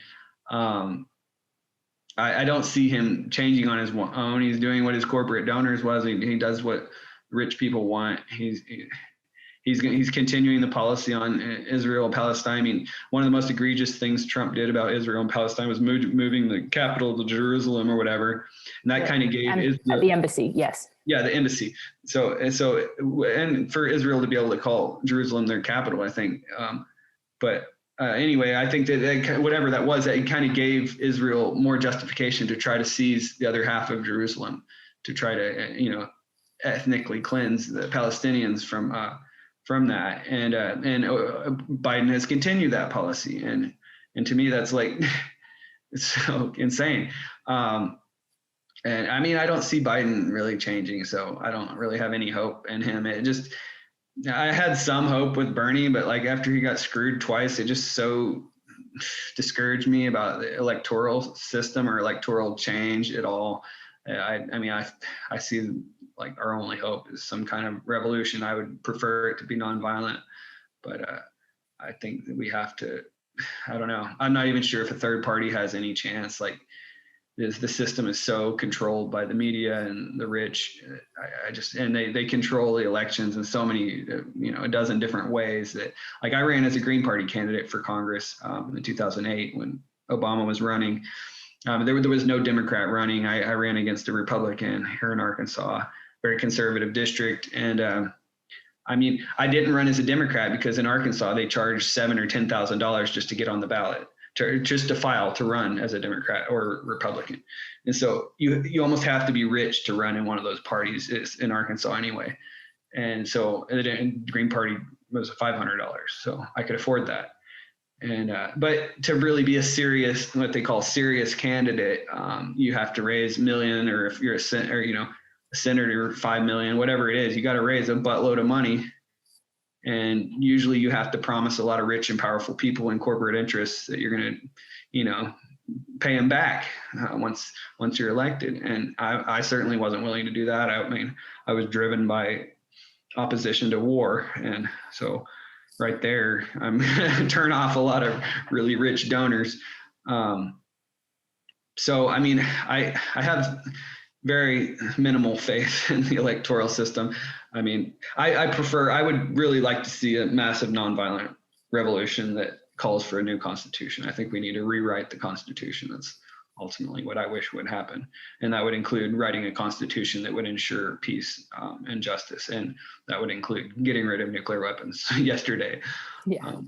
I don't see him changing on his own. He's doing what his corporate donors was. He does what rich people want. He's continuing the policy on Israel and Palestine. I mean, one of the most egregious things Trump did about Israel and Palestine was moving the capital to Jerusalem or whatever, and that kind of gave Israel, the embassy. Yes. Yeah, the embassy. So and for Israel to be able to call Jerusalem their capital, I think. Anyway, I think that whatever that was, that it kind of gave Israel more justification to try to seize the other half of Jerusalem, to try to ethnically cleanse the Palestinians from that, and Biden has continued that policy, and to me that's like it's so insane. And I mean, I don't see Biden really changing, so I don't really have any hope in him. I had some hope with Bernie, but like after he got screwed twice, it just so discouraged me about the electoral system or electoral change at all. I see like our only hope is some kind of revolution. I would prefer it to be nonviolent, but I think that we have to, I don't know. I'm not even sure if a third party has any chance. Like the system is so controlled by the media and the rich. And they control the elections in so many, a dozen different ways that, like, I ran as a Green Party candidate for Congress in 2008 when Obama was running. There was no Democrat running. I ran against a Republican here in Arkansas, very conservative district. And I mean, I didn't run as a Democrat because in Arkansas, they charge $7,000 or $10,000 just to get on the ballot, just to file to run as a Democrat or Republican. And so you almost have to be rich to run in one of those parties in Arkansas anyway. And so the Green Party was $500. So I could afford that. And but to really be a serious, what they call serious candidate, you have to raise $1 million, or if you're a senator, 5 million, whatever it is, you got to raise a buttload of money. And usually you have to promise a lot of rich and powerful people and corporate interests that you're going to, pay them back once you're elected. And I certainly wasn't willing to do that. I mean, I was driven by opposition to war, and so right there, I'm going to turn off a lot of really rich donors. So, I mean, I have very minimal faith in the electoral system. I mean, I would really like to see a massive nonviolent revolution that calls for a new constitution. I think we need to rewrite the Constitution. That's ultimately what I wish would happen. And that would include writing a constitution that would ensure peace and justice. And that would include getting rid of nuclear weapons yesterday. Yeah.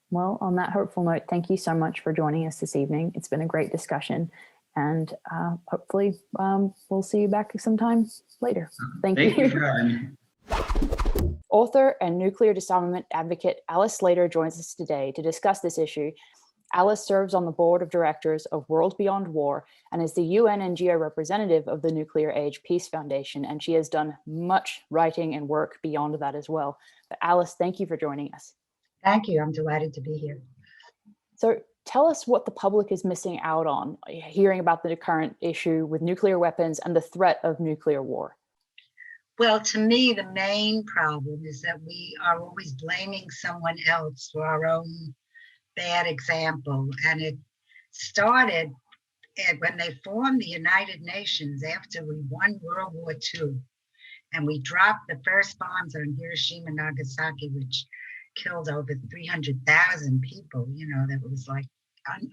Well, on that hopeful note, thank you so much for joining us this evening. It's been a great discussion. And hopefully we'll see you back sometime later. Thank you for having me. Author and nuclear disarmament advocate Alice Slater joins us today to discuss this issue. Alice serves on the board of directors of World Beyond War and is the UN NGO representative of the Nuclear Age Peace Foundation, and she has done much writing and work beyond that as well. But Alice, thank you for joining us. Thank you. I'm delighted to be here. So tell us what the public is missing out on hearing about the current issue with nuclear weapons and the threat of nuclear war. Well, to me, the main problem is that we are always blaming someone else for our own bad example. And it started when they formed the United Nations after we won World War II. And we dropped the first bombs on Hiroshima and Nagasaki, which killed over 300,000 people. That was like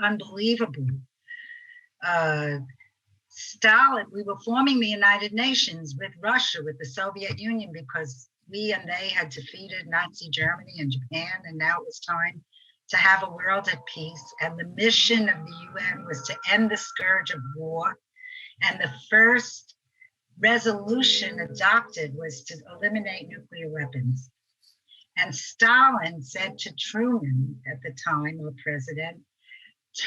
unbelievable. Stalin, we were forming the United Nations with Russia, with the Soviet Union, because we and they had defeated Nazi Germany and Japan, and now it was time to have a world at peace. And the mission of the UN was to end the scourge of war. And the first resolution adopted was to eliminate nuclear weapons. And Stalin said to Truman at the time, our president,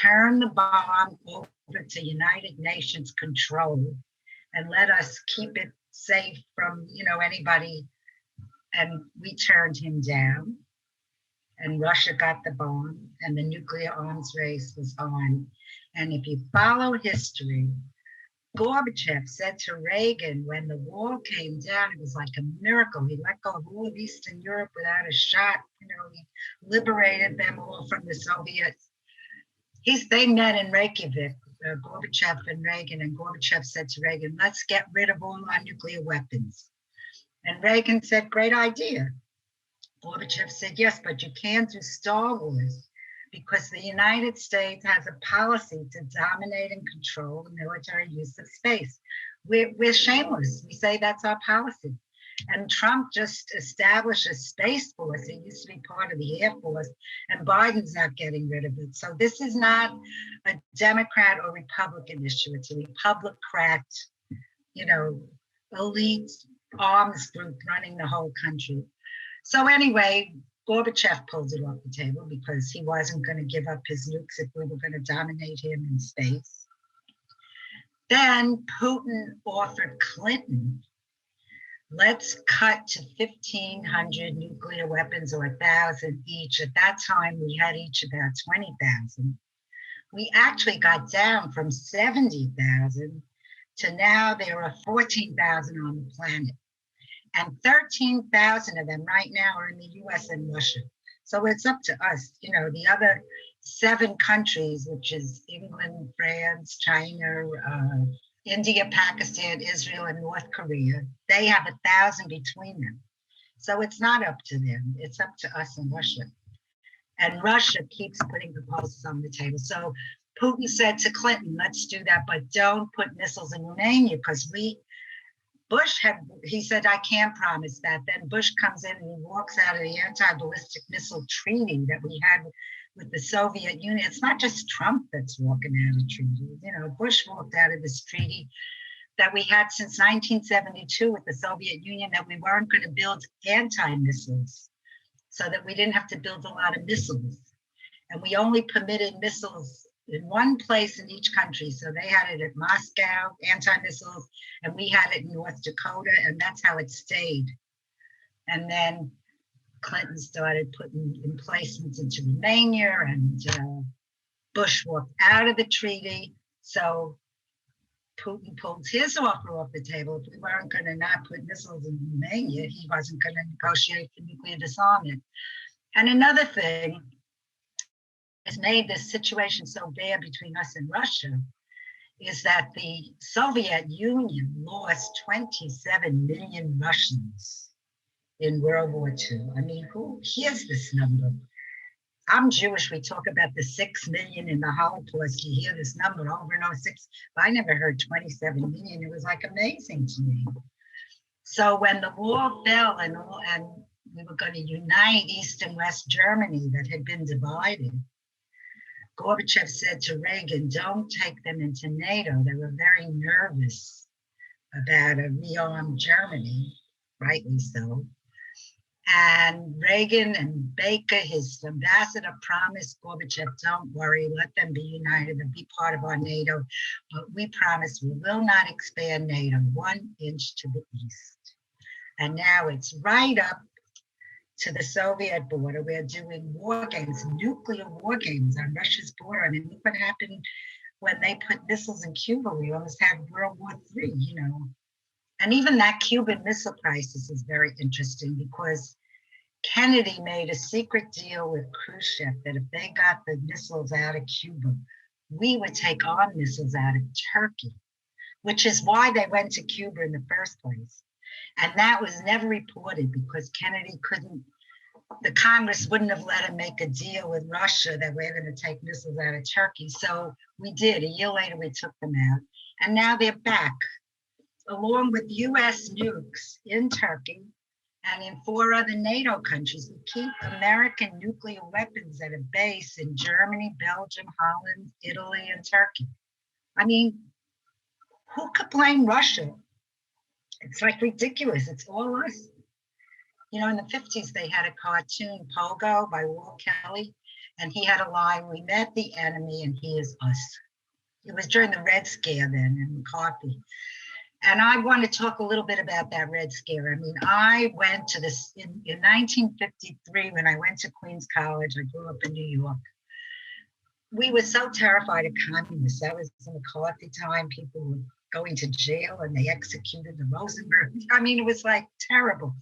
turn the bomb over to United Nations control and let us keep it safe from, anybody. And we turned him down. And Russia got the bomb, and the nuclear arms race was on. And if you follow history, Gorbachev said to Reagan when the wall came down, it was like a miracle. He let go of all of Eastern Europe without a shot. He liberated them all from the Soviets. They met in Reykjavik Gorbachev and Reagan, and Gorbachev said to Reagan, let's get rid of all our nuclear weapons. And Reagan said, great idea. Gorbachev said, yes, but you can't do Star Wars because the United States has a policy to dominate and control the military use of space. We're shameless. We say that's our policy. And Trump just established a Space Force. It used to be part of the Air Force, and Biden's not getting rid of it. So this is not a Democrat or Republican issue. It's a Republicrat, elite arms group running the whole country. So anyway, Gorbachev pulled it off the table because he wasn't going to give up his nukes if we were going to dominate him in space. Then Putin offered Clinton, let's cut to 1,500 nuclear weapons or 1,000 each. At that time, we had each about 20,000. We actually got down from 70,000 to now there are 14,000 on the planet. And 13,000 of them right now are in the US and Russia. So it's up to us. The other 7 countries, which is England, France, China, India, Pakistan, Israel, and North Korea, they have 1,000 between them. So it's not up to them. It's up to us and Russia. And Russia keeps putting proposals on the table. So Putin said to Clinton, let's do that, but don't put missiles in Romania because he said, I can't promise that. Then Bush comes in and he walks out of the anti-ballistic missile treaty that we had with the Soviet Union. It's not just Trump that's walking out of treaties. Bush walked out of this treaty that we had since 1972 with the Soviet Union, that we weren't going to build anti-missiles so that we didn't have to build a lot of missiles. And we only permitted missiles in one place in each country. So they had it at Moscow, anti-missiles, and we had it in North Dakota, and that's how it stayed. And then Clinton started putting emplacements into Romania, and Bush walked out of the treaty. So Putin pulled his offer off the table. If we weren't going to not put missiles in Romania, he wasn't going to negotiate for nuclear disarmament. And another thing has made this situation so bad between us and Russia is that the Soviet Union lost 27 million Russians in World War II. I mean, who hears this number? I'm Jewish. We talk about the 6 million in the Holocaust. You hear this number over and over, 6. But I never heard 27 million. It was like amazing to me. So when the wall fell and we were going to unite East and West Germany that had been divided, Gorbachev said to Reagan, don't take them into NATO. They were very nervous about a rearmed Germany, rightly so. And Reagan and Baker, his ambassador, promised Gorbachev, don't worry, let them be united and be part of our NATO. But we promise we will not expand NATO 1 inch to the east. And now it's right up to the Soviet border. We're doing war games, nuclear war games on Russia's border. I mean, look what happened when they put missiles in Cuba. We almost had World War III, And even that Cuban missile crisis is very interesting because Kennedy made a secret deal with Khrushchev that if they got the missiles out of Cuba, we would take our missiles out of Turkey, which is why they went to Cuba in the first place. And that was never reported because Kennedy the Congress wouldn't have let him make a deal with Russia that we're going to take missiles out of Turkey. So we did. A year later, we took them out. And now they're back, along with US nukes in Turkey and in 4 other NATO countries. We keep American nuclear weapons at a base in Germany, Belgium, Holland, Italy, and Turkey. I mean, who could blame Russia? It's like ridiculous. It's all us. In the 50s, they had a cartoon, Pogo, by Walt Kelly, and he had a line, we met the enemy and he is us. It was during the Red Scare then in McCarthy. And I want to talk a little bit about that Red Scare. I mean, I went to this in 1953 when I went to Queens College. I grew up in New York. We were so terrified of communists. That was the McCarthy time. People were going to jail and they executed the Rosenberg. I mean, it was like terrible.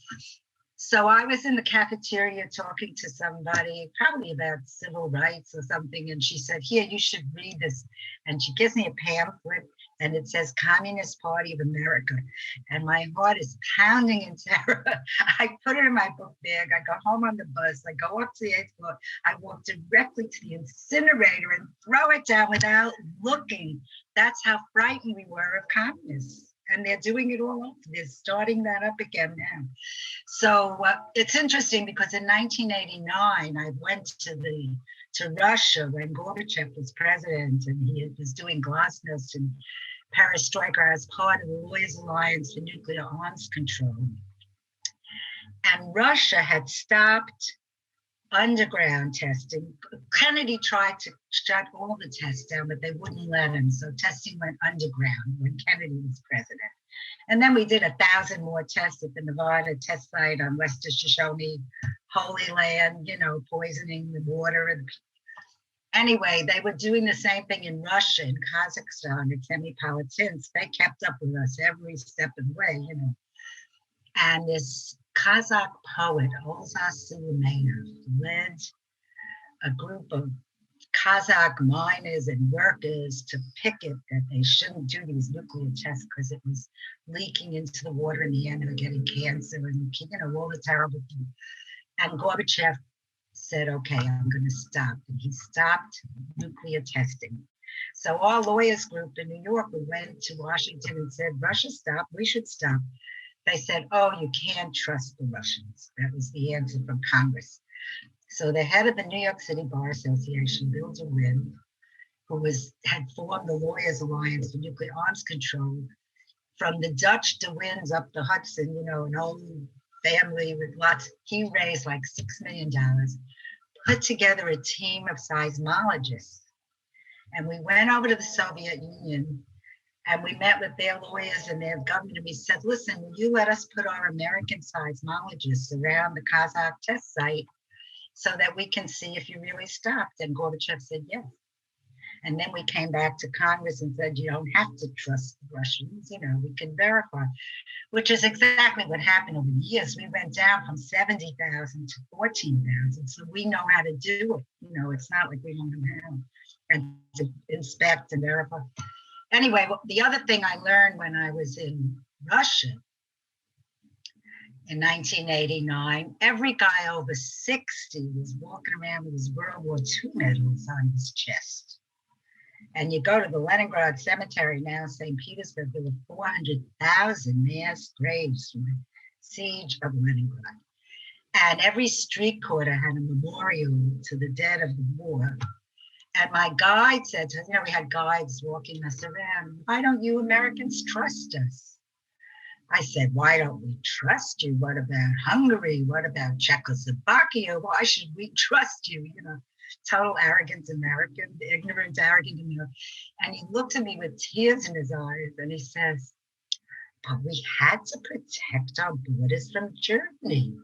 So I was in the cafeteria talking to somebody, probably about civil rights or something, and she said, "Here, you should read this." And she gives me a pamphlet, and it says Communist Party of America. And my heart is pounding in terror. I put it in my book bag. I go home on the bus. I go up to the 8th floor. I walk directly to the incinerator and throw it down without looking. That's how frightened we were of communists. And they're doing it all over. They're starting that up again now. So it's interesting because in 1989, I went to Russia when Gorbachev was president, and he was doing glasnost and perestroika as part of the Lawyers Alliance for Nuclear Arms Control. And Russia had stopped underground testing. Kennedy tried to shut all the tests down, but they wouldn't let him. So testing went underground when Kennedy was president. And then we did 1,000 more tests at the Nevada test site on West Shoshone, Holy Land, poisoning the water. Anyway, they were doing the same thing in Russia, in Kazakhstan, at Semipalatinsk. They kept up with us every step of the way, And this Kazakh poet, Olza Suleimanov, led a group of Kazakh miners and workers to picket that they shouldn't do these nuclear tests because it was leaking into the water. In the end, they were getting cancer and all the terrible things. And Gorbachev said, "Okay, I'm going to stop." And he stopped nuclear testing. So our lawyers group in New York, we went to Washington and said, "Russia stopped, we should stop." They said, "Oh, you can't trust the Russians." That was the answer from Congress. So the head of the New York City Bar Association, Bill DeWin, who had formed the Lawyers Alliance for Nuclear Arms Control, from the Dutch DeWins up the Hudson, an old family with lots, he raised like $6 million, put together a team of seismologists. And we went over to the Soviet Union and we met with their lawyers and their government. And we said, "Listen, will you let us put our American seismologists around the Kazakh test site so that we can see if you really stopped?" And Gorbachev said yes. And then we came back to Congress and said, "You don't have to trust the Russians, we can verify," which is exactly what happened over the years. We went down from 70,000 to 14,000. So we know how to do it. It's not like we don't know how and to inspect and verify. Anyway, the other thing I learned when I was in Russia in 1989, every guy over 60 was walking around with his World War II medals on his chest. And you go to the Leningrad Cemetery now, St. Petersburg, there were 400,000 mass graves from the siege of Leningrad. And every street corner had a memorial to the dead of the war. And my guide said to us, we had guides walking us around, "Why don't you Americans trust us?" I said, "Why don't we trust you? What about Hungary? What about Czechoslovakia? Why should we trust you?" Total arrogant American, ignorant, arrogant American. And he looked at me with tears in his eyes and he says, "But we had to protect our borders from Germany."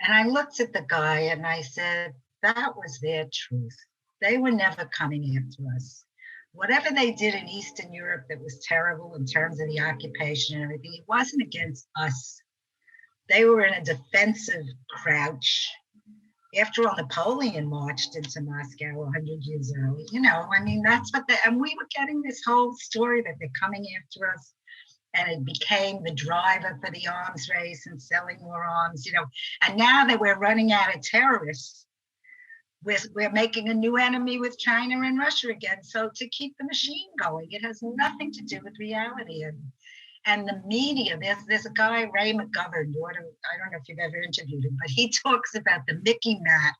And I looked at the guy and I said, that was their truth. They were never coming after us. Whatever they did in Eastern Europe that was terrible in terms of the occupation and everything, it wasn't against us. They were in a defensive crouch. After all, Napoleon marched into Moscow 100 years early. That's what and we were getting this whole story that they're coming after us. And it became the driver for the arms race and selling more arms, And now that we're running out of terrorists, we're making a new enemy with China and Russia again. So to keep the machine going, it has nothing to do with reality. And the media, there's a guy, Ray McGovern, I don't know if you've ever interviewed him, but he talks about the Mickey Mat.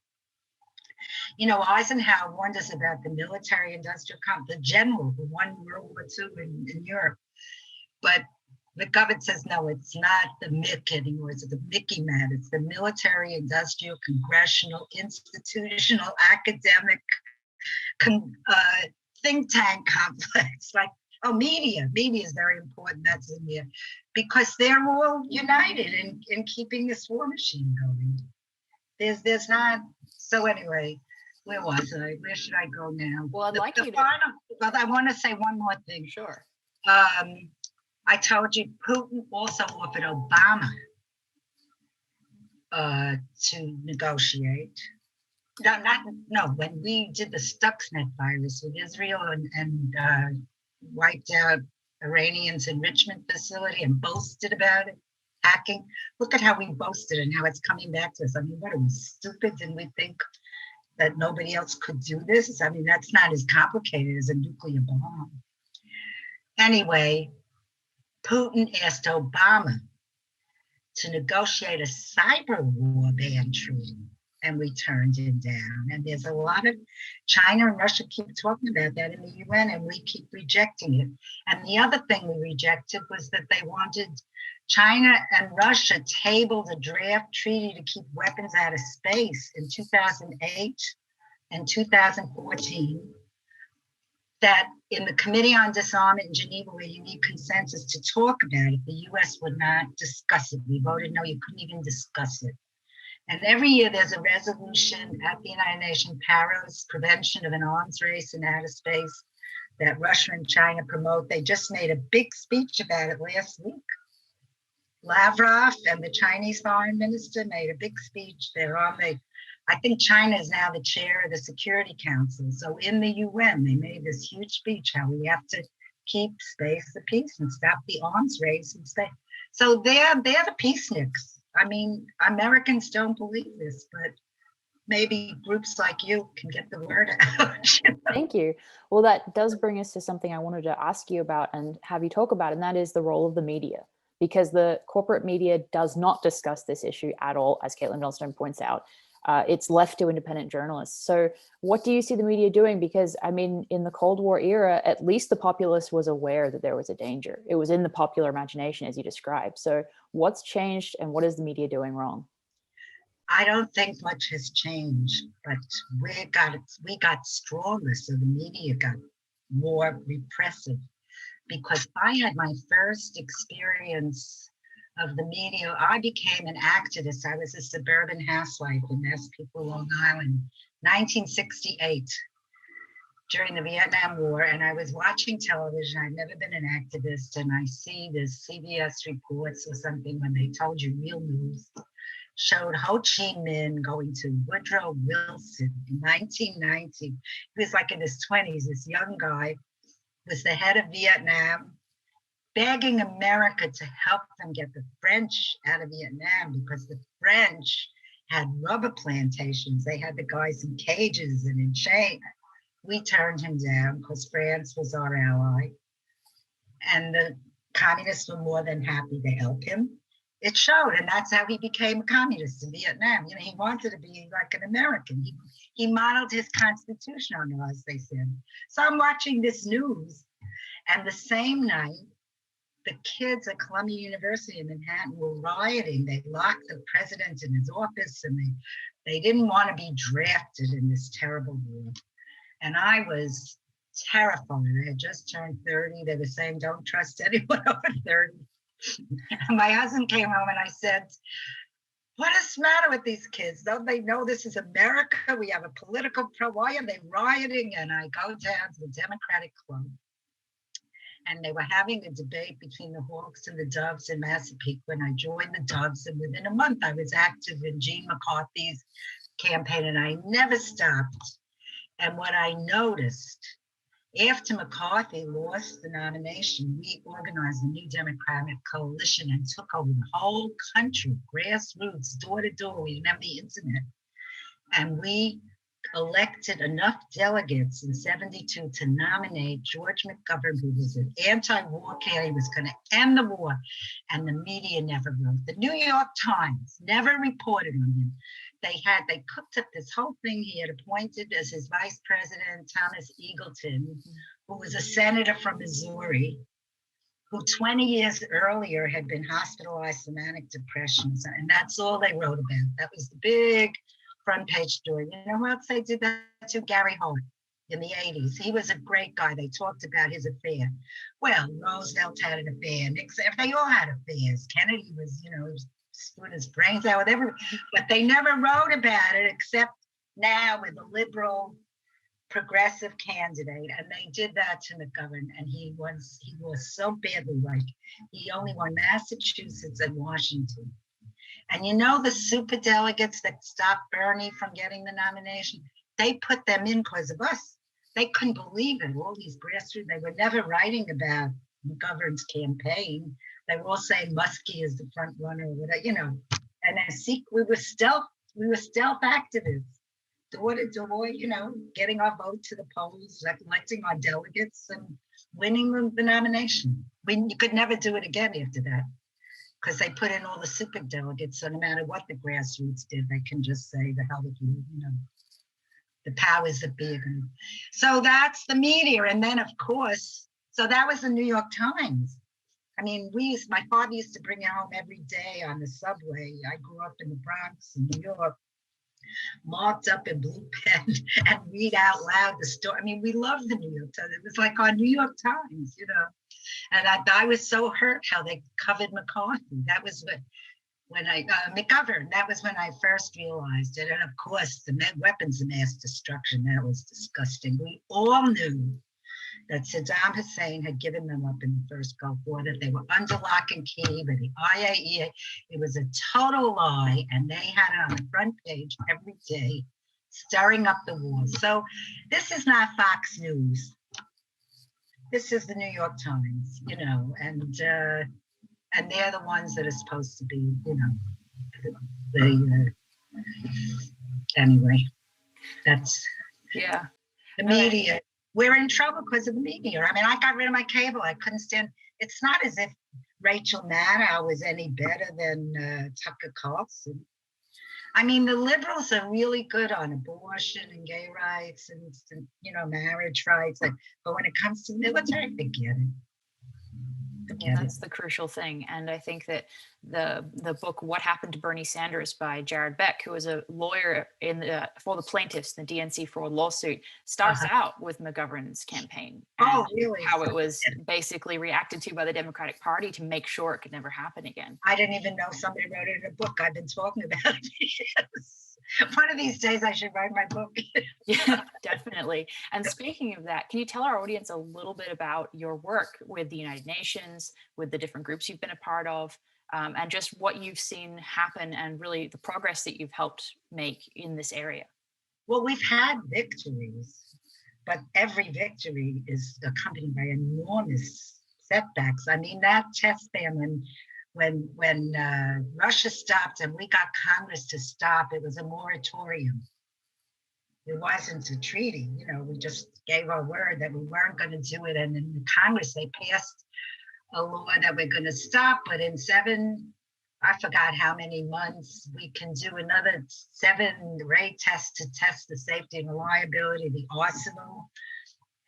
Eisenhower warned us about the military-industrial complex, the general who won World War II in Europe. But McGovern says, no, it's not the MIC anymore. It's the Mickey Mat. It's the military, industrial, congressional, institutional, academic, think tank complex. Media. Media is very important. That's in there. Because they're all united in keeping this war machine going. There's not. So anyway, where was I? Where should I go now? Well, I'd like you to. But I want to say one more thing. Sure. I told you Putin also offered Obama to negotiate. When we did the Stuxnet virus with Israel and wiped out Iranians' enrichment facility and boasted about it, hacking. Look at how we boasted and how it's coming back to us. I mean, what, are we stupid? Didn't we think that nobody else could do this? I mean, that's not as complicated as a nuclear bomb. Anyway, Putin asked Obama to negotiate a cyber war ban treaty, and we turned him down. And there's a lot of China and Russia keep talking about that in the UN, and we keep rejecting it. And the other thing we rejected was that they wanted China and Russia tabled a draft treaty to keep weapons out of space in 2008 and 2014. That in the Committee on Disarmament in Geneva, where you need consensus to talk about it, the US would not discuss it. We voted no, you couldn't even discuss it. And every year there's a resolution at the United Nations, PAROS, Prevention of an Arms Race in Outer Space, that Russia and China promote. They just made a big speech about it last week. Lavrov and the Chinese foreign minister made a big speech. They're on I think China is now the chair of the Security Council. So in the UN, they made this huge speech how we have to keep space the peace and stop the arms race and stay. So they're the peaceniks. I mean, Americans don't believe this, but maybe groups like you can get the word out. Thank you. Well, that does bring us to something I wanted to ask you about and have you talk about, and that is the role of the media, because the corporate media does not discuss this issue at all, as Caitlin Johnstone points out. It's left to independent journalists. So what do you see the media doing? Because I mean, in the Cold War era, at least the populace was aware that there was a danger. It was in the popular imagination, as you described. So what's changed and what is the media doing wrong? I don't think much has changed, but we got stronger. So the media got more repressive, because I had my first experience of the media. I became an activist. I was a suburban housewife in Massapequa, Long Island, 1968, during the Vietnam War. And I was watching television. I'd never been an activist. And I see this CBS reports or something when they told you real news, showed Ho Chi Minh going to Woodrow Wilson in 1990. He was like in his 20s, this young guy, was the head of Vietnam, begging America to help them get the French out of Vietnam, because the French had rubber plantations. They had the guys in cages and in chains. We turned him down because France was our ally. And the communists were more than happy to help him. It showed, and that's how he became a communist in Vietnam. You know, he wanted to be like an American. He modeled his constitution on us, they said. So I'm watching this news, and the same night, the kids at Columbia University in Manhattan were rioting. They locked the president in his office, and they didn't want to be drafted in this terrible war. And I was terrified. I had just turned 30. They were saying, don't trust anyone over 30. And my husband came home and I said, what is the matter with these kids? Don't they know this is America? We have a political why are they rioting? And I go down to the Democratic Club, and they were having a debate between the Hawks and the Doves in Massapequa, and I joined the Doves, and within a month I was active in Gene McCarthy's campaign, and I never stopped. And what I noticed, after McCarthy lost the nomination, we organized a new Democratic coalition and took over the whole country, grassroots, door to door. We didn't have the internet. And we elected enough delegates in 72 to nominate George McGovern, who was an anti-war candidate. He was going to end the war, and the media never wrote. The New York Times never reported on him. They cooked up this whole thing. He had appointed as his vice president Thomas Eagleton, who was a senator from Missouri, who 20 years earlier had been hospitalized for manic depression, and that's all they wrote about. That was the big front page story. You know what else they did that to? Gary Hart in the 80s. He was a great guy. They talked about his affair. Well, Roosevelt had an affair. Nixon, they all had affairs. Kennedy was, split his brains out with everyone. But they never wrote about it except now with a liberal progressive candidate. And they did that to McGovern. And he was so badly, like he only won Massachusetts and Washington. And you know, the super delegates that stopped Bernie from getting the nomination, they put them in because of us. They couldn't believe it. All these grassroots, they were never writing about McGovern's campaign. They were all saying Muskie is the front runner or whatever, you know. And as we were stealth activists, door to door, you know, getting our vote to the polls, electing our delegates and winning the nomination. You could never do it again after that, because they put in all the super delegates. So no matter what the grassroots did, they can just say the hell with you, you know. The powers that be. So that's the media. And then, of course, so that was the New York Times. I mean, my father used to bring it home every day on the subway. I grew up in the Bronx in New York, marked up in blue pen and read out loud the story. I mean, we loved the New York Times. It was like our New York Times, you know. And I was so hurt how they covered McCarthy. That was when McGovern, that was when I first realized it. And of course, the weapons of mass destruction, that was disgusting. We all knew that Saddam Hussein had given them up in the first Gulf War, that they were under lock and key by the IAEA. It was a total lie, and they had it on the front page every day, stirring up the war. So this is not Fox News. This is the New York Times, you know, and they're the ones that are supposed to be, you know, anyway, that's the media. We're in trouble because of the media. I mean, I got rid of my cable. I couldn't stand. It's not as if Rachel Maddow was any better than Tucker Carlson. I mean, the liberals are really good on abortion and gay rights and you know, marriage rights. But when it comes to military, forget it. Yeah, that's the crucial thing. And I think that the book What Happened to Bernie Sanders by Jared Beck, who was a lawyer for the plaintiffs in the DNC fraud lawsuit, starts out with McGovern's campaign. And really? How it was basically reacted to by the Democratic Party to make sure it could never happen again. I didn't even know somebody wrote it in a book. I've been talking about it. Yes. One of these days I should write my book. Yeah, definitely. And speaking of that, can you tell our audience a little bit about your work with the United Nations, with the different groups you've been a part of, and just what you've seen happen and really the progress that you've helped make in this area? Well, we've had victories, but every victory is accompanied by enormous setbacks. I mean, that test ban when Russia stopped and we got Congress to stop, it was a moratorium. It wasn't a treaty. You know, we just gave our word that we weren't going to do it. And in the Congress, they passed a law that we're going to stop. But in I forgot how many months, we can do another 7 or 8 tests to test the safety and reliability of the arsenal.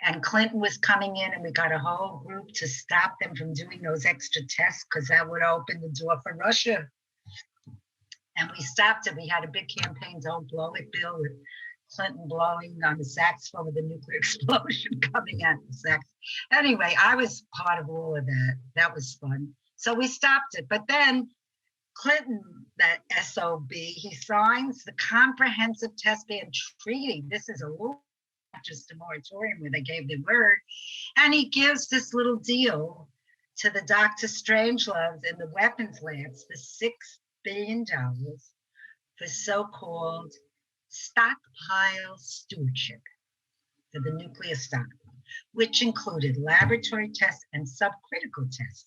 And Clinton was coming in and we got a whole group to stop them from doing those extra tests because that would open the door for Russia. And we stopped it. We had a big campaign, Don't Blow It Bill, with Clinton blowing on the saxophone with a nuclear explosion coming out the sax. Anyway, I was part of all of that. That was fun. So we stopped it. But then Clinton, that SOB, he signs the Comprehensive Test Ban Treaty. This is a law, not just a moratorium where they gave their word. And he gives this little deal to the Dr. Strangeloves in the weapons labs for $6 billion for so-called stockpile stewardship for the nuclear stockpile, which included laboratory tests and subcritical tests.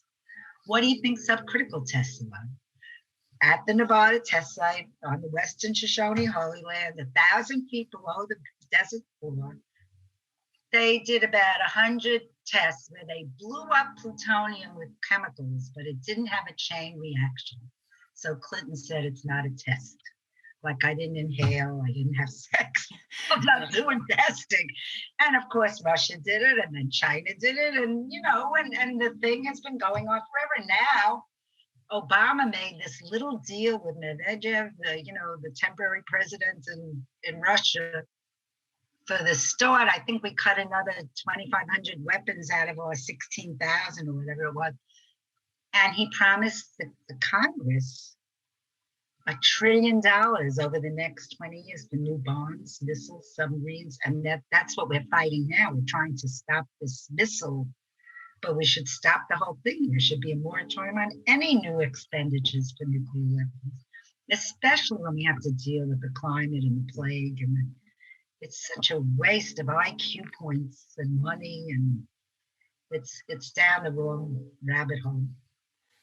What do you think subcritical tests are? At the Nevada test site on the Western Shoshone Holy Land, 1,000 feet below the desert floor, they did about 100 tests where they blew up plutonium with chemicals, but it didn't have a chain reaction. So Clinton said it's not a test. Like, I didn't inhale, I didn't have sex, I'm not doing testing. And of course, Russia did it, and then China did it, and you know, and the thing has been going on forever. Now, Obama made this little deal with Medvedev, the temporary president in Russia, for the start. I think we cut another 2,500 weapons out of our 16,000 or whatever it was. And he promised the Congress $1 trillion over the next 20 years for new bombs, missiles, submarines. And that's what we're fighting now. We're trying to stop this missile, but we should stop the whole thing. There should be a moratorium on any new expenditures for nuclear weapons. especially when we have to deal with the climate and the plague. And it's such a waste of IQ points and money, and it's down the wrong rabbit hole.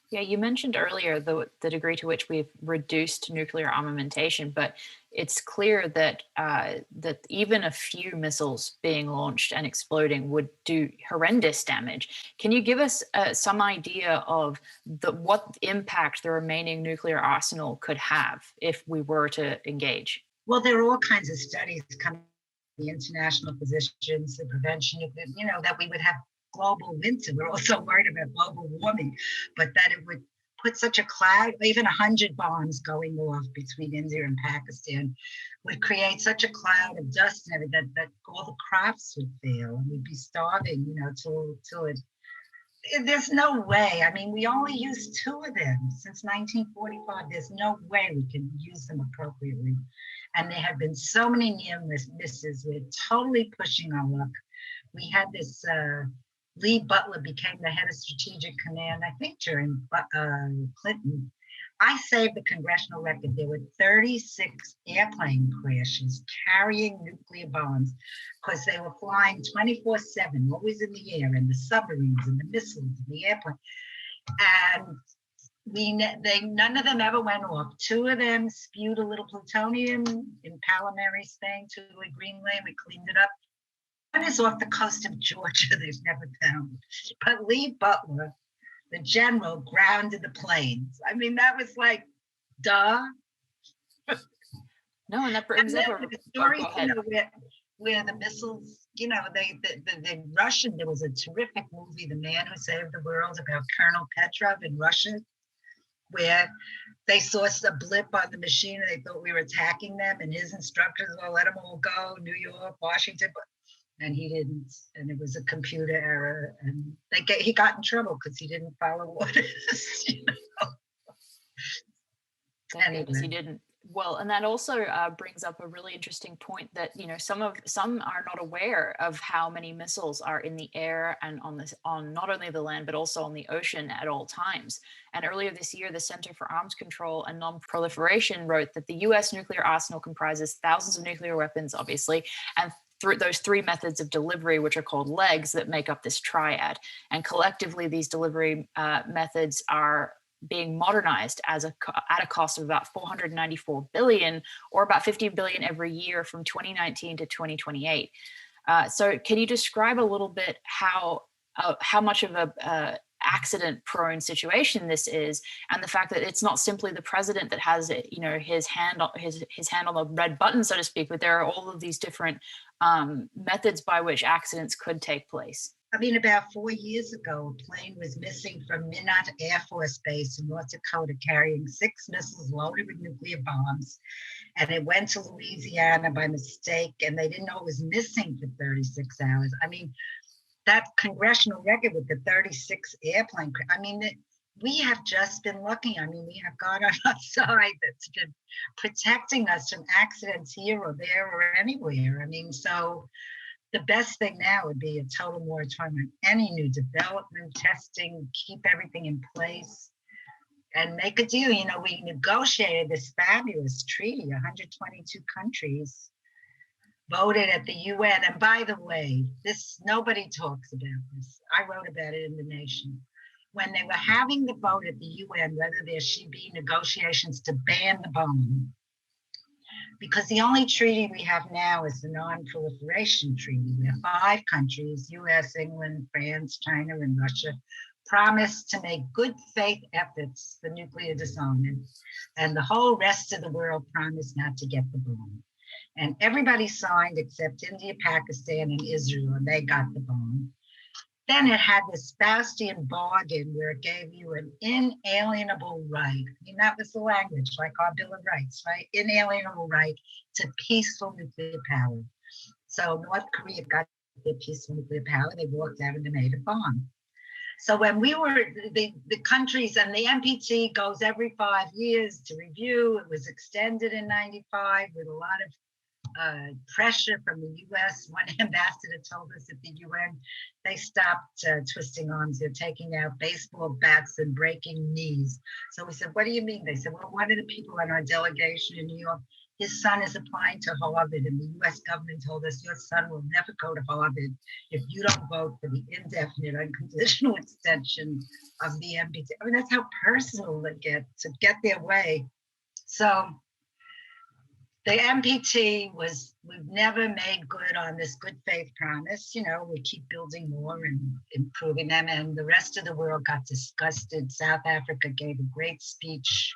Yeah, you mentioned earlier the degree to which we've reduced nuclear armamentation, but it's clear that that even a few missiles being launched and exploding would do horrendous damage. Can you give us some idea of what impact the remaining nuclear arsenal could have if we were to engage? Well, there are all kinds of studies coming, the international positions, the prevention of it, that we would have global winter. We're also worried about global warming, but that it would put such a cloud, even 100 bombs going off between India and Pakistan would create such a cloud of dust and everything that all the crops would fail and we'd be starving, till it. There's no way. I mean, we only used 2 of them since 1945. There's no way we can use them appropriately. And there have been so many near misses. We're totally pushing our luck. We had this Lee Butler became the head of strategic command, I think during Clinton. I saved the congressional record. There were 36 airplane crashes carrying nuclear bombs because they were flying 24/7, always in the air, and the submarines and the missiles and the airplane. And none of them ever went off. 2 of them spewed a little plutonium in Palomary, Spain, to Greenland. We cleaned it up. One is off the coast of Georgia. They've never found. But Lee Butler, the general, grounded the planes. I mean, that was like, duh. No, and that brings up the story, where the missiles, the Russian, there was a terrific movie, The Man Who Saved the World, about Colonel Petrov in Russia, where they saw a blip on the machine and they thought we were attacking them, and his instructors, well, let them all go, New York, Washington, and he didn't, and it was a computer error, and he got in trouble because he didn't follow orders. Anyway. Because he didn't. Well, and that also brings up a really interesting point that some are not aware of how many missiles are in the air and on not only the land but also on the ocean at all times. And earlier this year, the Center for Arms Control and Non-Proliferation wrote that the U.S. nuclear arsenal comprises thousands of nuclear weapons, obviously, and through those 3 methods of delivery, which are called legs, that make up this triad. And collectively, these delivery methods are being modernized at a cost of about $494 billion, or about $50 billion every year from 2019 to 2028. So can you describe a little bit how much of a accident-prone situation this is, and the fact that it's not simply the president that has his hand on the red button, so to speak, but there are all of these different methods by which accidents could take place? I mean, about 4 years ago, a plane was missing from Minot Air Force Base in North Dakota carrying 6 missiles loaded with nuclear bombs. And it went to Louisiana by mistake, and they didn't know it was missing for 36 hours. I mean, that congressional record with the 36 airplane, I mean, we have just been lucky. I mean, we have God on our side that's been protecting us from accidents here or there or anywhere. I mean, so the best thing now would be a total moratorium on any new development, testing, keep everything in place, and make a deal. We negotiated this fabulous treaty. 122 countries voted at the UN. And by the way, nobody talks about this. I wrote about it in The Nation. When they were having the vote at the UN, whether there should be negotiations to ban the bomb, because the only treaty we have now is the Non-Proliferation Treaty, where 5 countries, US, England, France, China, and Russia, promised to make good faith efforts for nuclear disarmament, and the whole rest of the world promised not to get the bomb. And everybody signed except India, Pakistan, and Israel, and they got the bomb. Then it had this Faustian bargain where it gave you an inalienable right. I mean, that was the language, like our Bill of Rights, right? Inalienable right to peaceful nuclear power. So North Korea got their peaceful nuclear power. They walked out and they made a bomb. So when we were, the countries, and the NPT goes every 5 years to review. It was extended in 95 with a lot of pressure from the US. One ambassador told us at the UN, they stopped twisting arms. They're taking out baseball bats and breaking knees. So we said, what do you mean? They said, well, one of the people on our delegation in New York, his son is applying to Harvard, and the US government told us your son will never go to Harvard if you don't vote for the indefinite unconditional extension of the MPT. I mean, that's how personal they get to get their way. So the MPT we've never made good on this good faith promise. You know, we keep building more and improving them, and the rest of the world got disgusted. South Africa gave a great speech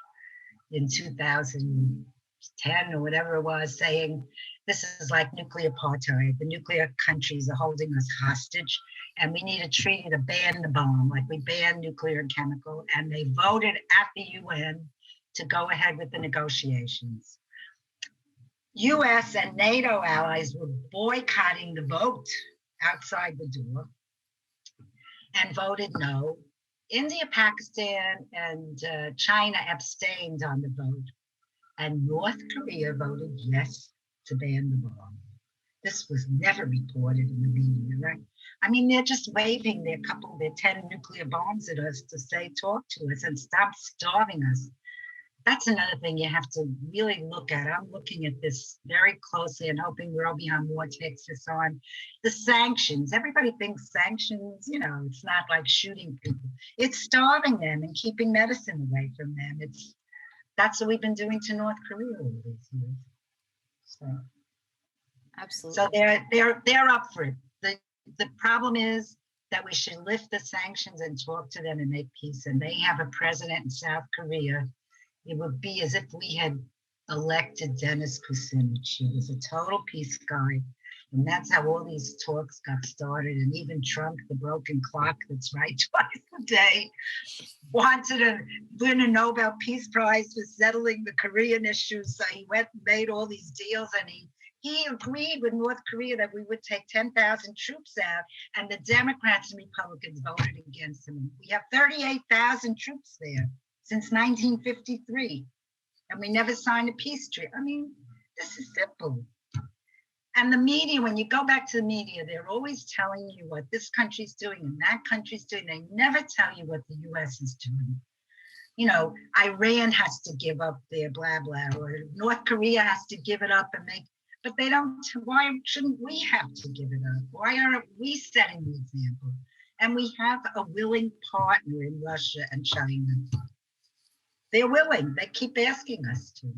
in 2010 or whatever it was, saying this is like nuclear apartheid. The nuclear countries are holding us hostage, and we need a treaty to ban the bomb, like we banned nuclear and chemical. And they voted at the UN to go ahead with the negotiations. US and NATO allies were boycotting the vote outside the door and voted no. India, Pakistan, and China abstained on the vote, and North Korea voted yes to ban the bomb. This was never reported in the media, right? I mean, they're just waving their 10 nuclear bombs at us to say, talk to us and stop starving us. That's another thing you have to really look at. I'm looking at this very closely and hoping Robian Moore takes this on. The sanctions, everybody thinks sanctions, you know, it's not like shooting people. It's starving them and keeping medicine away from them. That's what we've been doing to North Korea all these years. So, Absolutely. so they're up for it. The problem is that we should lift the sanctions and talk to them and make peace. And they have a president in South Korea. It would be as if we had elected Denis Kucinich. He was a total peace guy. And that's how all these talks got started. And even Trump, the broken clock that's right twice a day, wanted to win a Nobel Peace Prize for settling the Korean issues. So he went and made all these deals, and he agreed with North Korea that we would take 10,000 troops out, and the Democrats and Republicans voted against him. We have 38,000 troops there since 1953, and we never signed a peace treaty. I mean, this is simple. And the media, when you go back to the media, they're always telling you what this country's doing and that country's doing. They never tell you what the US is doing. You know, Iran has to give up their blah, blah, or North Korea has to give it up and but they don't. Why shouldn't we have to give it up? Why aren't we setting the example? And we have a willing partner in Russia and China. They're willing. They keep asking us to.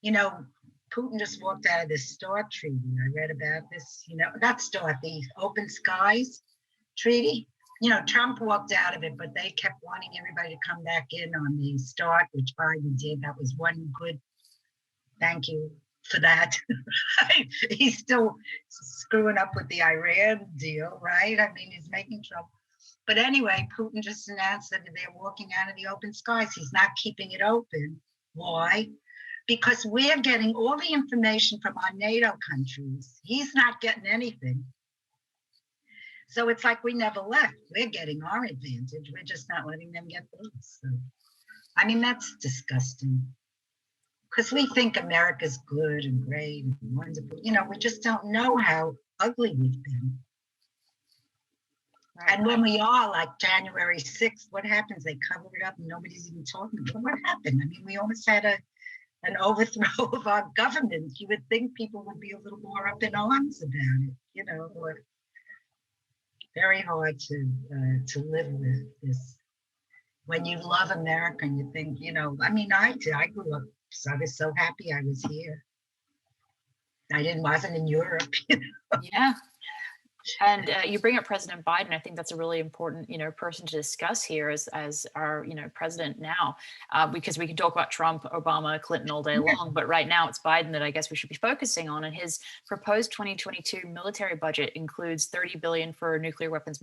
You know, Putin just walked out of this START treaty. I read about this, you know, not START, the Open Skies Treaty. You know, Trump walked out of it, but they kept wanting everybody to come back in on the START, which Biden did. That was one good, thank you for that. He's still screwing up with the Iran deal, right? I mean, he's making trouble. But anyway, Putin just announced that they're walking out of the open skies. He's not keeping it open. Why? Because we're getting all the information from our NATO countries. He's not getting anything. So it's like we never left. We're getting our advantage. We're just not letting them get theirs. So, I mean, that's disgusting. Because we think America's good and great and wonderful. You know, we just don't know how ugly we've been. Right. And when we are, like January 6th, what happens? They cover it up and nobody's even talking about what happened. I mean, we almost had an overthrow of our government. You would think people would be a little more up in arms about it, you know, or very hard to live with this. When you love America and you think, you know, I mean, I did. I grew up, so I was so happy I was here. Wasn't in Europe, you know? Yeah. And you bring up President Biden. I think that's a really important, you know, person to discuss here as our, you know, president now, because we can talk about Trump, Obama, Clinton all day long, but right now it's Biden that I guess we should be focusing on. And his proposed 2022 military budget includes $30 billion for nuclear weapons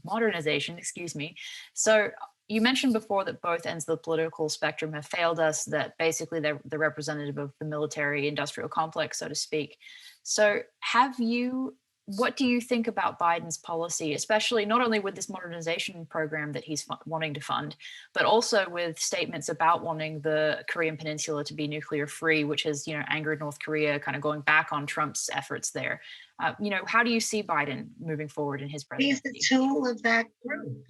modernization. Excuse me. So you mentioned before that both ends of the political spectrum have failed us. That basically they're the representative of the military-industrial complex, so to speak. So have you what do you think about Biden's policy, especially not only with this modernization program that he's wanting to fund, but also with statements about wanting the Korean Peninsula to be nuclear free, which has, angered North Korea, kind of going back on Trump's efforts there. How do you see Biden moving forward in his presidency? He's the tool of that group.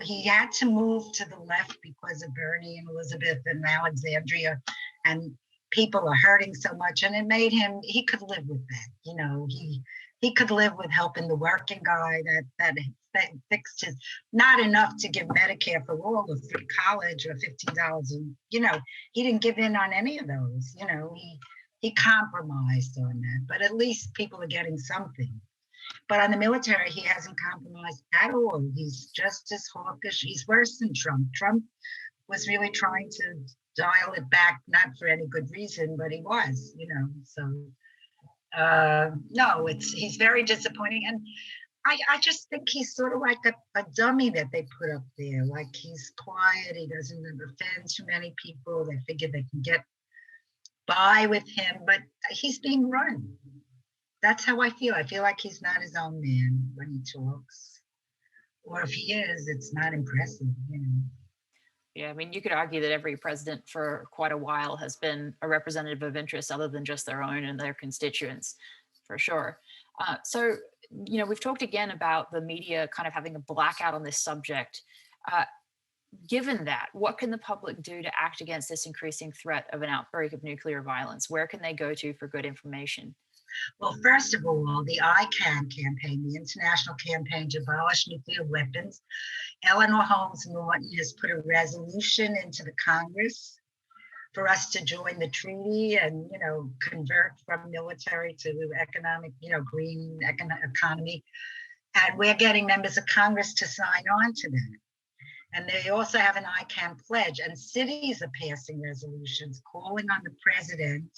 He had to move to the left because of Bernie and Elizabeth and Alexandria, and people are hurting so much, and it made him, he could live with that. He could live with helping the working guy that fixed his, not enough to give Medicare for all or free college or $15. And, he didn't give in on any of those. He compromised on that, but at least people are getting something. But on the military, he hasn't compromised at all. He's just as hawkish. He's worse than Trump. Trump was really trying to dial it back, not for any good reason, but he was, so. No, he's very disappointing. And I just think he's sort of like a dummy that they put up there. Like, he's quiet, he doesn't offend too many people. They figure they can get by with him, but he's being run. That's how I feel. I feel like he's not his own man when he talks. Or if he is, it's not impressive, Yeah, I mean, you could argue that every president for quite a while has been a representative of interests other than just their own and their constituents, for sure. So, we've talked again about the media kind of having a blackout on this subject. Given that, what can the public do to act against this increasing threat of an outbreak of nuclear violence? Where can they go to for good information? Well, first of all, the ICAN campaign, the International Campaign to Abolish Nuclear Weapons, Eleanor Holmes Norton has put a resolution into the Congress for us to join the treaty and, convert from military to economic, green economy. And we're getting members of Congress to sign on to that. And they also have an ICAN pledge, and cities are passing resolutions calling on the president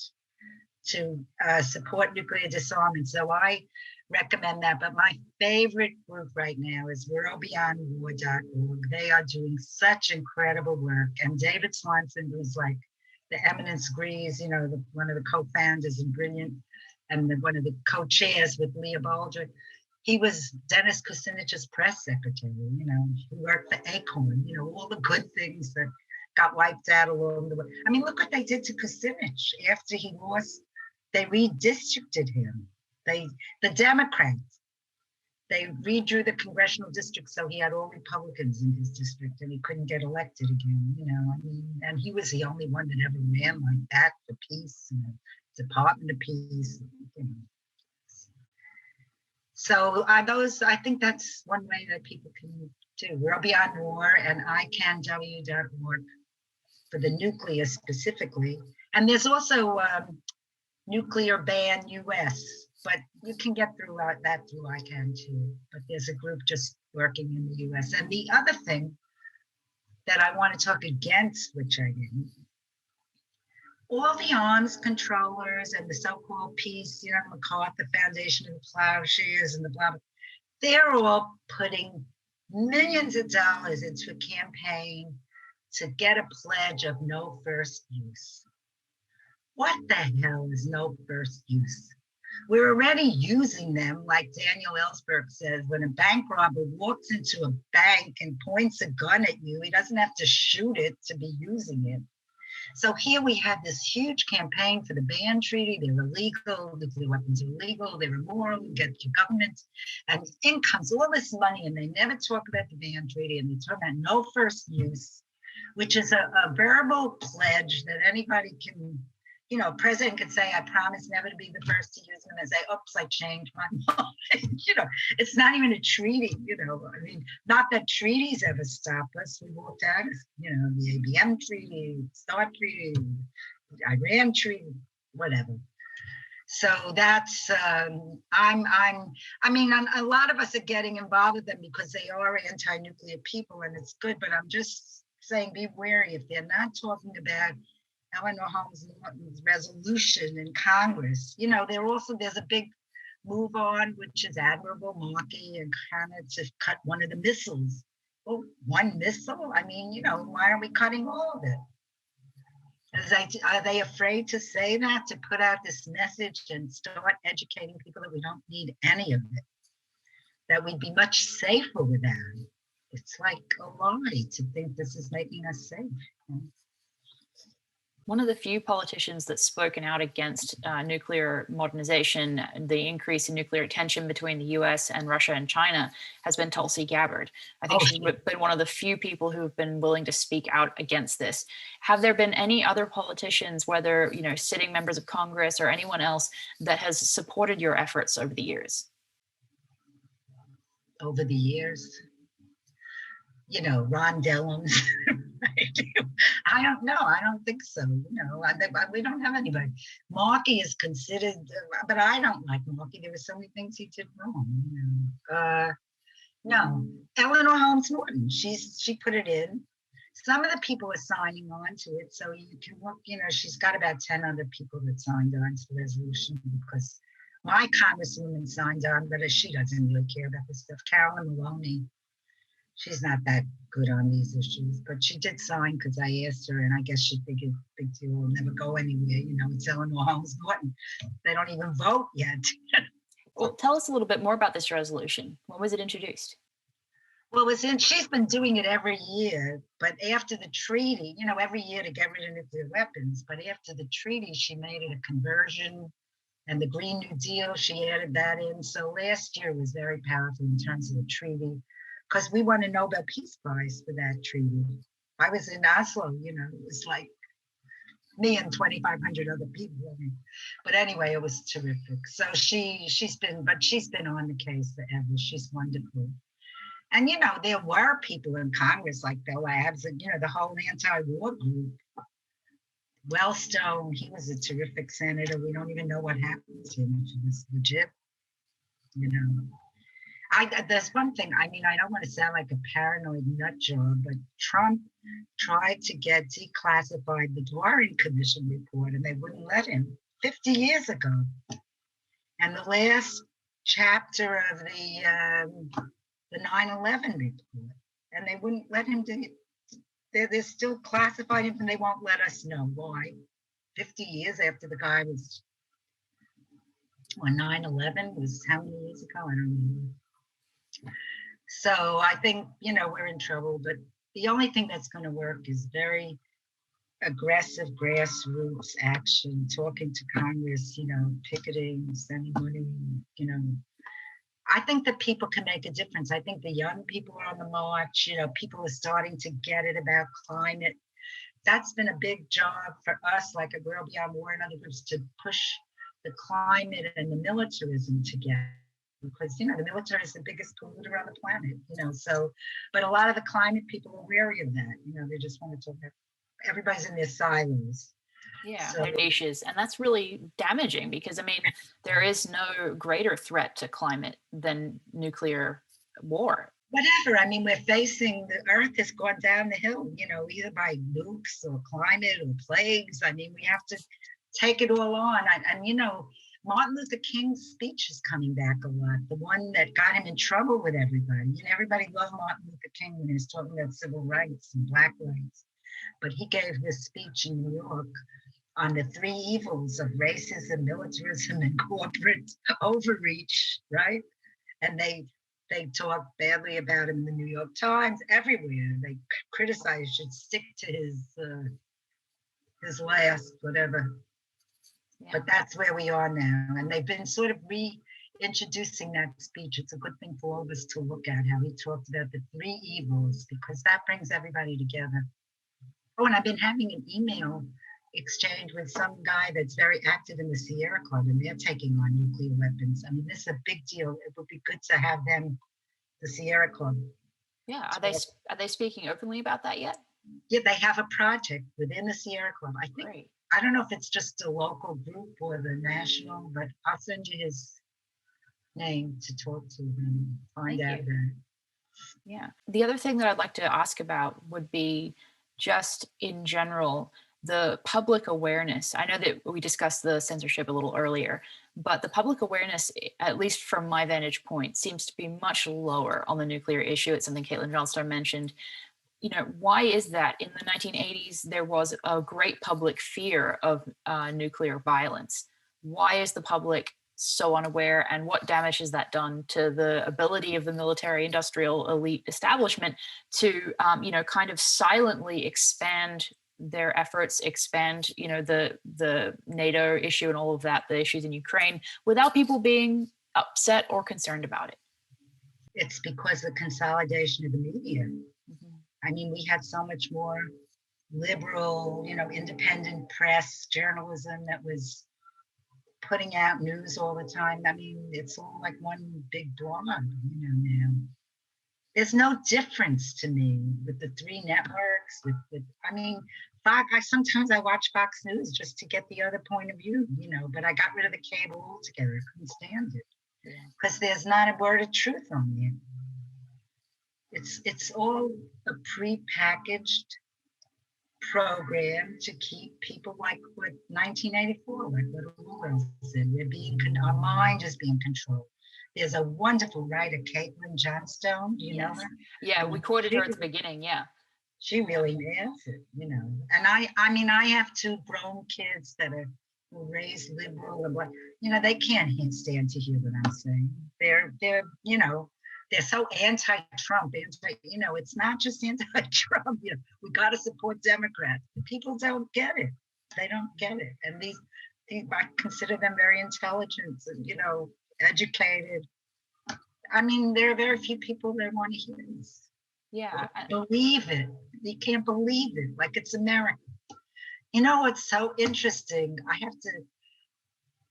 to support nuclear disarmament. So I recommend that. But my favorite group right now is worldbeyondwar.org. They are doing such incredible work. And David Swanson, who's like the eminence grise, one of the co-founders and brilliant, and one of the co-chairs with Leah Baldrig. He was Dennis Kucinich's press secretary, he worked for ACORN, all the good things that got wiped out along the way. I mean, look what they did to Kucinich after he lost. They redistricted him. The Democrats, they redrew the congressional district so he had all Republicans in his district and he couldn't get elected again, and he was the only one that ever ran like that for peace and the Department of Peace, So I think that's one way that people can do. World Beyond War and icanw.org for the nuclear specifically. And there's also Nuclear Ban US, but you can get through that through ICAN too. But there's a group just working in the US. And the other thing that I want to talk against, which I didn't, all the arms controllers and the so-called peace, MacArthur Foundation and the Plowshares and the blah, blah, they're all putting millions of dollars into a campaign to get a pledge of no first use. What the hell is no first use? We're already using them, like Daniel Ellsberg says, when a bank robber walks into a bank and points a gun at you, he doesn't have to shoot it to be using it. So here we have this huge campaign for the ban treaty. They're illegal, nuclear weapons are illegal, they're immoral, get your government, and in comes all this money, and they never talk about the ban treaty, and they talk about no first use, which is a verbal pledge that anybody can, president could say, I promise never to be the first to use them, and say, oops, I changed my mind. It's not even a treaty, I mean, not that treaties ever stop us. We walked out, the ABM treaty, START treaty, Iran treaty, whatever. So that's, a lot of us are getting involved with them because they are anti-nuclear people, and it's good, but I'm just saying, be wary if they're not talking about Eleanor Holmes Norton's resolution in Congress. There's a big move on, which is admirable, Markey and Connor, to cut one of the missiles. Oh, one missile? I mean, why are we cutting all of it? Are they afraid to say that, to put out this message and start educating people that we don't need any of it, that we'd be much safer without it? It's like a lie to think this is making us safe. One of the few politicians that's spoken out against nuclear modernization, the increase in nuclear tension between the US and Russia and China, has been Tulsi Gabbard. I think she's been one of the few people who have been willing to speak out against this. Have there been any other politicians, whether sitting members of Congress or anyone else, that has supported your efforts over the years? Over the years? Ron Dellums. I don't know. I don't think so. We don't have anybody. Markey is considered, but I don't like Markey. There were so many things he did wrong. No, Eleanor Holmes Norton. She put it in. Some of the people are signing on to it, so you can look. She's got about 10 other people that signed on to the resolution, because my congresswoman signed on, but she doesn't really care about this stuff. Carolyn Maloney. She's not that good on these issues, but she did sign because I asked her, and I guess she figured big deal will never go anywhere. It's Eleanor Holmes Norton. They don't even vote yet. Well, tell us a little bit more about this resolution. When was it introduced? Well, she's been doing it every year, but after the treaty, every year to get rid of nuclear weapons, but after the treaty, she made it a conversion, and the Green New Deal, she added that in. So last year was very powerful in terms of the treaty, because we won a Nobel Peace Prize for that treaty. I was in Oslo, it was like me and 2,500 other people. But anyway, it was terrific. So she's been on the case forever. She's wonderful. And, there were people in Congress like Bill Abs and, the whole anti-war group. Wellstone, he was a terrific senator. We don't even know what happened to him. If it was legit, there's one thing, I don't want to sound like a paranoid nut job, but Trump tried to get declassified the Warren Commission report, and they wouldn't let him 50 years ago. And the last chapter of the 9/11 report, and they wouldn't let him do it. They're still classified him, and they won't let us know why. 50 years after the guy was, 9/11 was how many years ago? I don't know. So I think, we're in trouble, but the only thing that's going to work is very aggressive grassroots action, talking to Congress, picketing, sending money, I think that people can make a difference. I think the young people are on the march, people are starting to get it about climate. That's been a big job for us, like A Girl Beyond War and other groups, to push the climate and the militarism together. Because, the military is the biggest polluter on the planet, but a lot of the climate people are wary of that. They just want to talk about, everybody's in their silos. Yeah, their niches. And that's really damaging because, there is no greater threat to climate than nuclear war. Whatever. We're facing, the earth has gone down the hill, either by nukes or climate or plagues. We have to take it all on. And Martin Luther King's speech is coming back a lot. The one that got him in trouble with everybody. Everybody loved Martin Luther King when he was talking about civil rights and black rights. But he gave this speech in New York on the 3 evils of racism, militarism, and corporate overreach, right? And they talked badly about him in the New York Times, everywhere. They criticized, should stick to his last, whatever. Yeah. But that's where we are now. And they've been sort of reintroducing that speech. It's a good thing for all of us to look at how he talked about the 3 evils, because that brings everybody together. Oh, and I've been having an email exchange with some guy that's very active in the Sierra Club, and they're taking on nuclear weapons. This is a big deal. It would be good to have them, the Sierra Club. Yeah, are they speaking openly about that yet? Yeah, they have a project within the Sierra Club. I think. Great. I don't know if it's just a local group or the national, but I'll send you his name to talk to him, find out that. Yeah. The other thing that I'd like to ask about would be just in general, the public awareness. I know that we discussed the censorship a little earlier, but the public awareness, at least from my vantage point, seems to be much lower on the nuclear issue. It's something Caitlin Johnstone mentioned. why is that? In the 1980s, there was a great public fear of nuclear violence. Why is the public so unaware, and what damage has that done to the ability of the military industrial elite establishment to, kind of silently expand their efforts, expand, the NATO issue and all of that, the issues in Ukraine, without people being upset or concerned about it? It's because of the consolidation of the media. Mm-hmm. I mean, we had so much more liberal, independent press, journalism that was putting out news all the time. I mean, it's all like one big blog, now. There's no difference to me with the three networks, sometimes I watch Fox News just to get the other point of view, but I got rid of the cable altogether. I couldn't stand it because there's not a word of truth on there. It's all a pre-packaged program to keep people like what 1984, like what Orwell said. Our mind is being controlled. There's a wonderful writer, Caitlin Johnstone. Do you know her? Yeah, we quoted her at the beginning. Yeah. She really nails it, And I have two grown kids that are raised liberal and they can't stand to hear what I'm saying. They're so anti-Trump, it's not just anti-Trump. We got to support Democrats. The people don't get it. They don't get it. And these I consider them very intelligent and, educated. I mean, there are very few people that want to hear this. Yeah. Believe it. You can't believe it. Like it's America. What's so interesting? I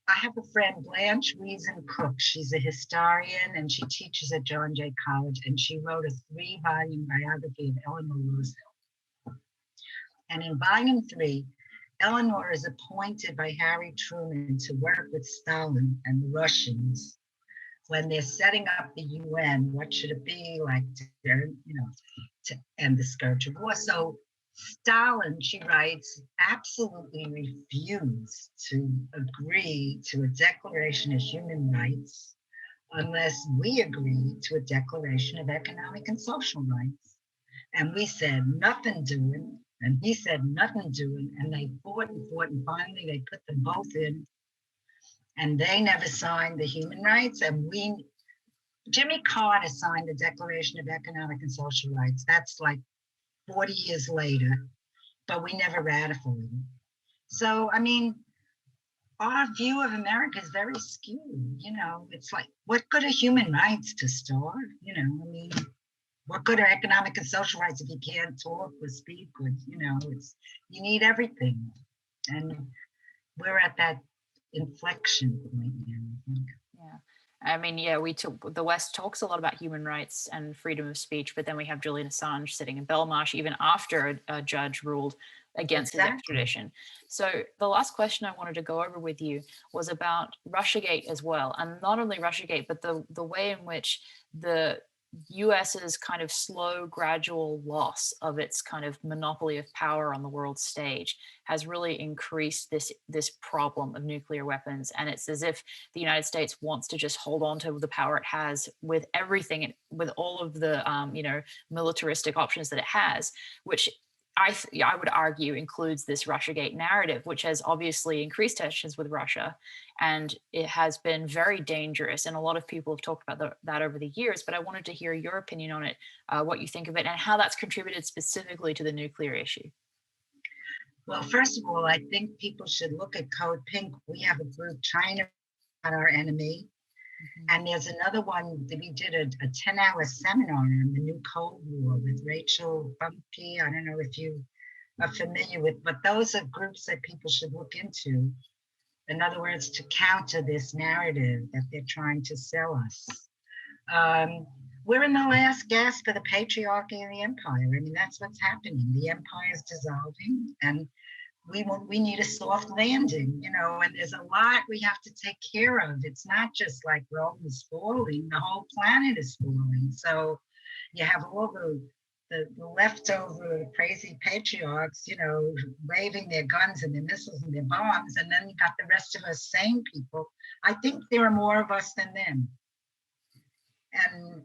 have a friend, Blanche Reason Cook. She's a historian and she teaches at John Jay College, and she wrote a 3-volume biography of Eleanor Roosevelt. And in volume 3, Eleanor is appointed by Harry Truman to work with Stalin and the Russians when they're setting up the UN. What should it be like to end the scourge of war? So Stalin, she writes, absolutely refused to agree to a declaration of human rights unless we agreed to a declaration of economic and social rights. And we said, nothing doing. And he said, nothing doing. And they fought, and finally they put them both in. And they never signed the human rights. And Jimmy Carter signed the Declaration of Economic and Social Rights. That's like 40 years later, but we never ratified it. So, our view of America is very skewed. It's like, what good are human rights to start? What good are economic and social rights if you can't talk or speak? Or, you need everything. And we're at that inflection point now, I think. Yeah. The West talks a lot about human rights and freedom of speech, but then we have Julian Assange sitting in Belmarsh even after a judge ruled against his extradition. So the last question I wanted to go over with you was about Russiagate as well. And not only Russiagate, but the way in which the US's kind of slow, gradual loss of its kind of monopoly of power on the world stage has really increased this problem of nuclear weapons. And it's as if the United States wants to just hold on to the power it has with everything, with all of the militaristic options that it has, which I would argue includes this Russiagate narrative, which has obviously increased tensions with Russia, and it has been very dangerous. And a lot of people have talked about that over the years, but I wanted to hear your opinion on it, what you think of it, and how that's contributed specifically to the nuclear issue. Well, first of all, I think people should look at Code Pink. We have a group, China, our enemy. And there's another one that we did a 10-hour seminar on the new Cold War with Rachel Bumpke. I don't know if you are familiar with, but those are groups that people should look into. In other words, to counter this narrative that they're trying to sell us. We're in the last gasp of the patriarchy of the empire. That's what's happening. The empire is dissolving, and we need a soft landing, and there's a lot we have to take care of. It's not just like Rome is falling, the whole planet is falling. So you have all the leftover crazy patriarchs, waving their guns and their missiles and their bombs, and then you got the rest of us sane people. I think there are more of us than them. And,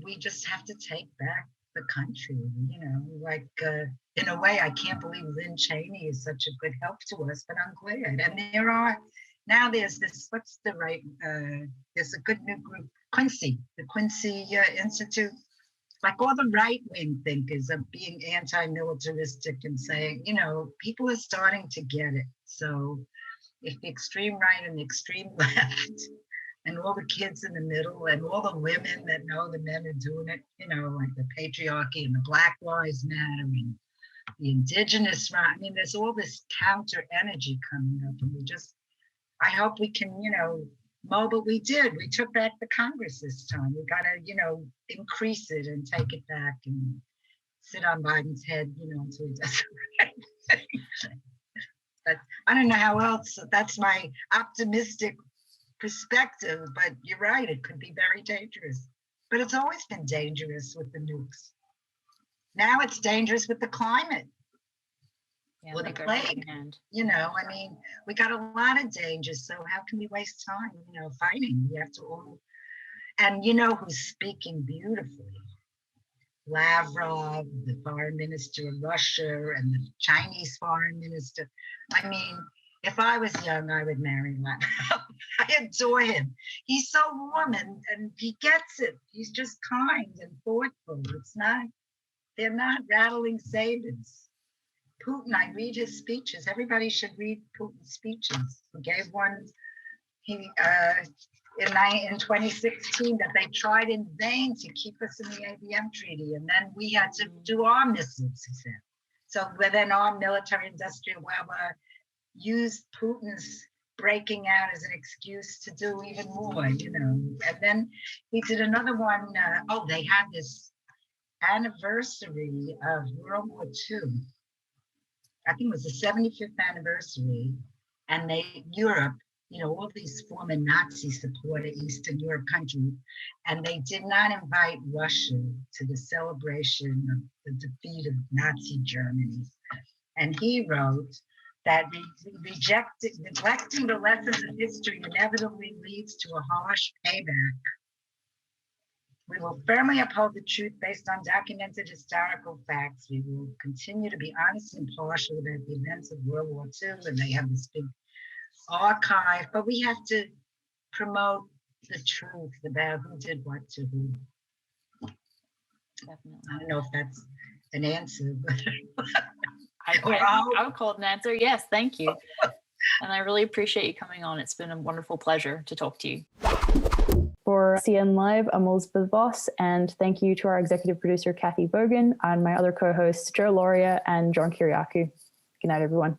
we just have to take back the country, you know, like in a way, I can't believe Lynn Cheney is such a good help to us, but I'm glad. And there's this, what's the right, there's a good new group, Quincy, the Quincy Institute, like all the right-wing thinkers are being anti-militaristic and saying, you know, people are starting to get it. So if the extreme right and the extreme left and all the kids in the middle and all the women that know the men are doing it, you know, like the patriarchy and the Black Lives Matter and the indigenous right. I mean, there's all this counter energy coming up, and I hope we can, you know, we did. We took back the Congress this time. We got to, you know, increase it and take it back and sit on Biden's head, you know, until he does the right thing. But I don't know how else. That's my optimistic perspective, but you're right. It could be very dangerous. But it's always been dangerous with the nukes. Now it's dangerous with the climate. Or the plague, you know, I mean, we got a lot of dangers, so how can we waste time, you know, fighting? We have to all, and you know who's speaking beautifully? Lavrov, the foreign minister of Russia, and the Chinese foreign minister. I mean, if I was young, I would marry Lavrov. I adore him. He's so warm and he gets it. He's just kind and thoughtful. They're not rattling sabers. Putin, I read his speeches. Everybody should read Putin's speeches. He gave one in 2016 that they tried in vain to keep us in the ABM treaty. And then we had to do our missiles, he said. So then our military industrial used Putin's breaking out as an excuse to do even more, you know. And then he did another one. They had this anniversary of World War II. I think it was the 75th anniversary, and Europe, you know, all these former Nazi supported Eastern Europe countries, and they did not invite Russia to the celebration of the defeat of Nazi Germany. And he wrote that neglecting the lessons of history inevitably leads to a harsh payback. We will firmly uphold the truth based on documented historical facts. We will continue to be honest and impartial about the events of World War II, and they have this big archive, but we have to promote the truth about who did what to who. Definitely. I don't know if that's an answer, but I would call it an answer. Yes, thank you. And I really appreciate you coming on. It's been a wonderful pleasure to talk to you. For CN Live, I'm Elizabeth Voss, and thank you to our executive producer, Kathy Bogan, and my other co-hosts, Joe Lauria and John Kiriakou. Good night, everyone.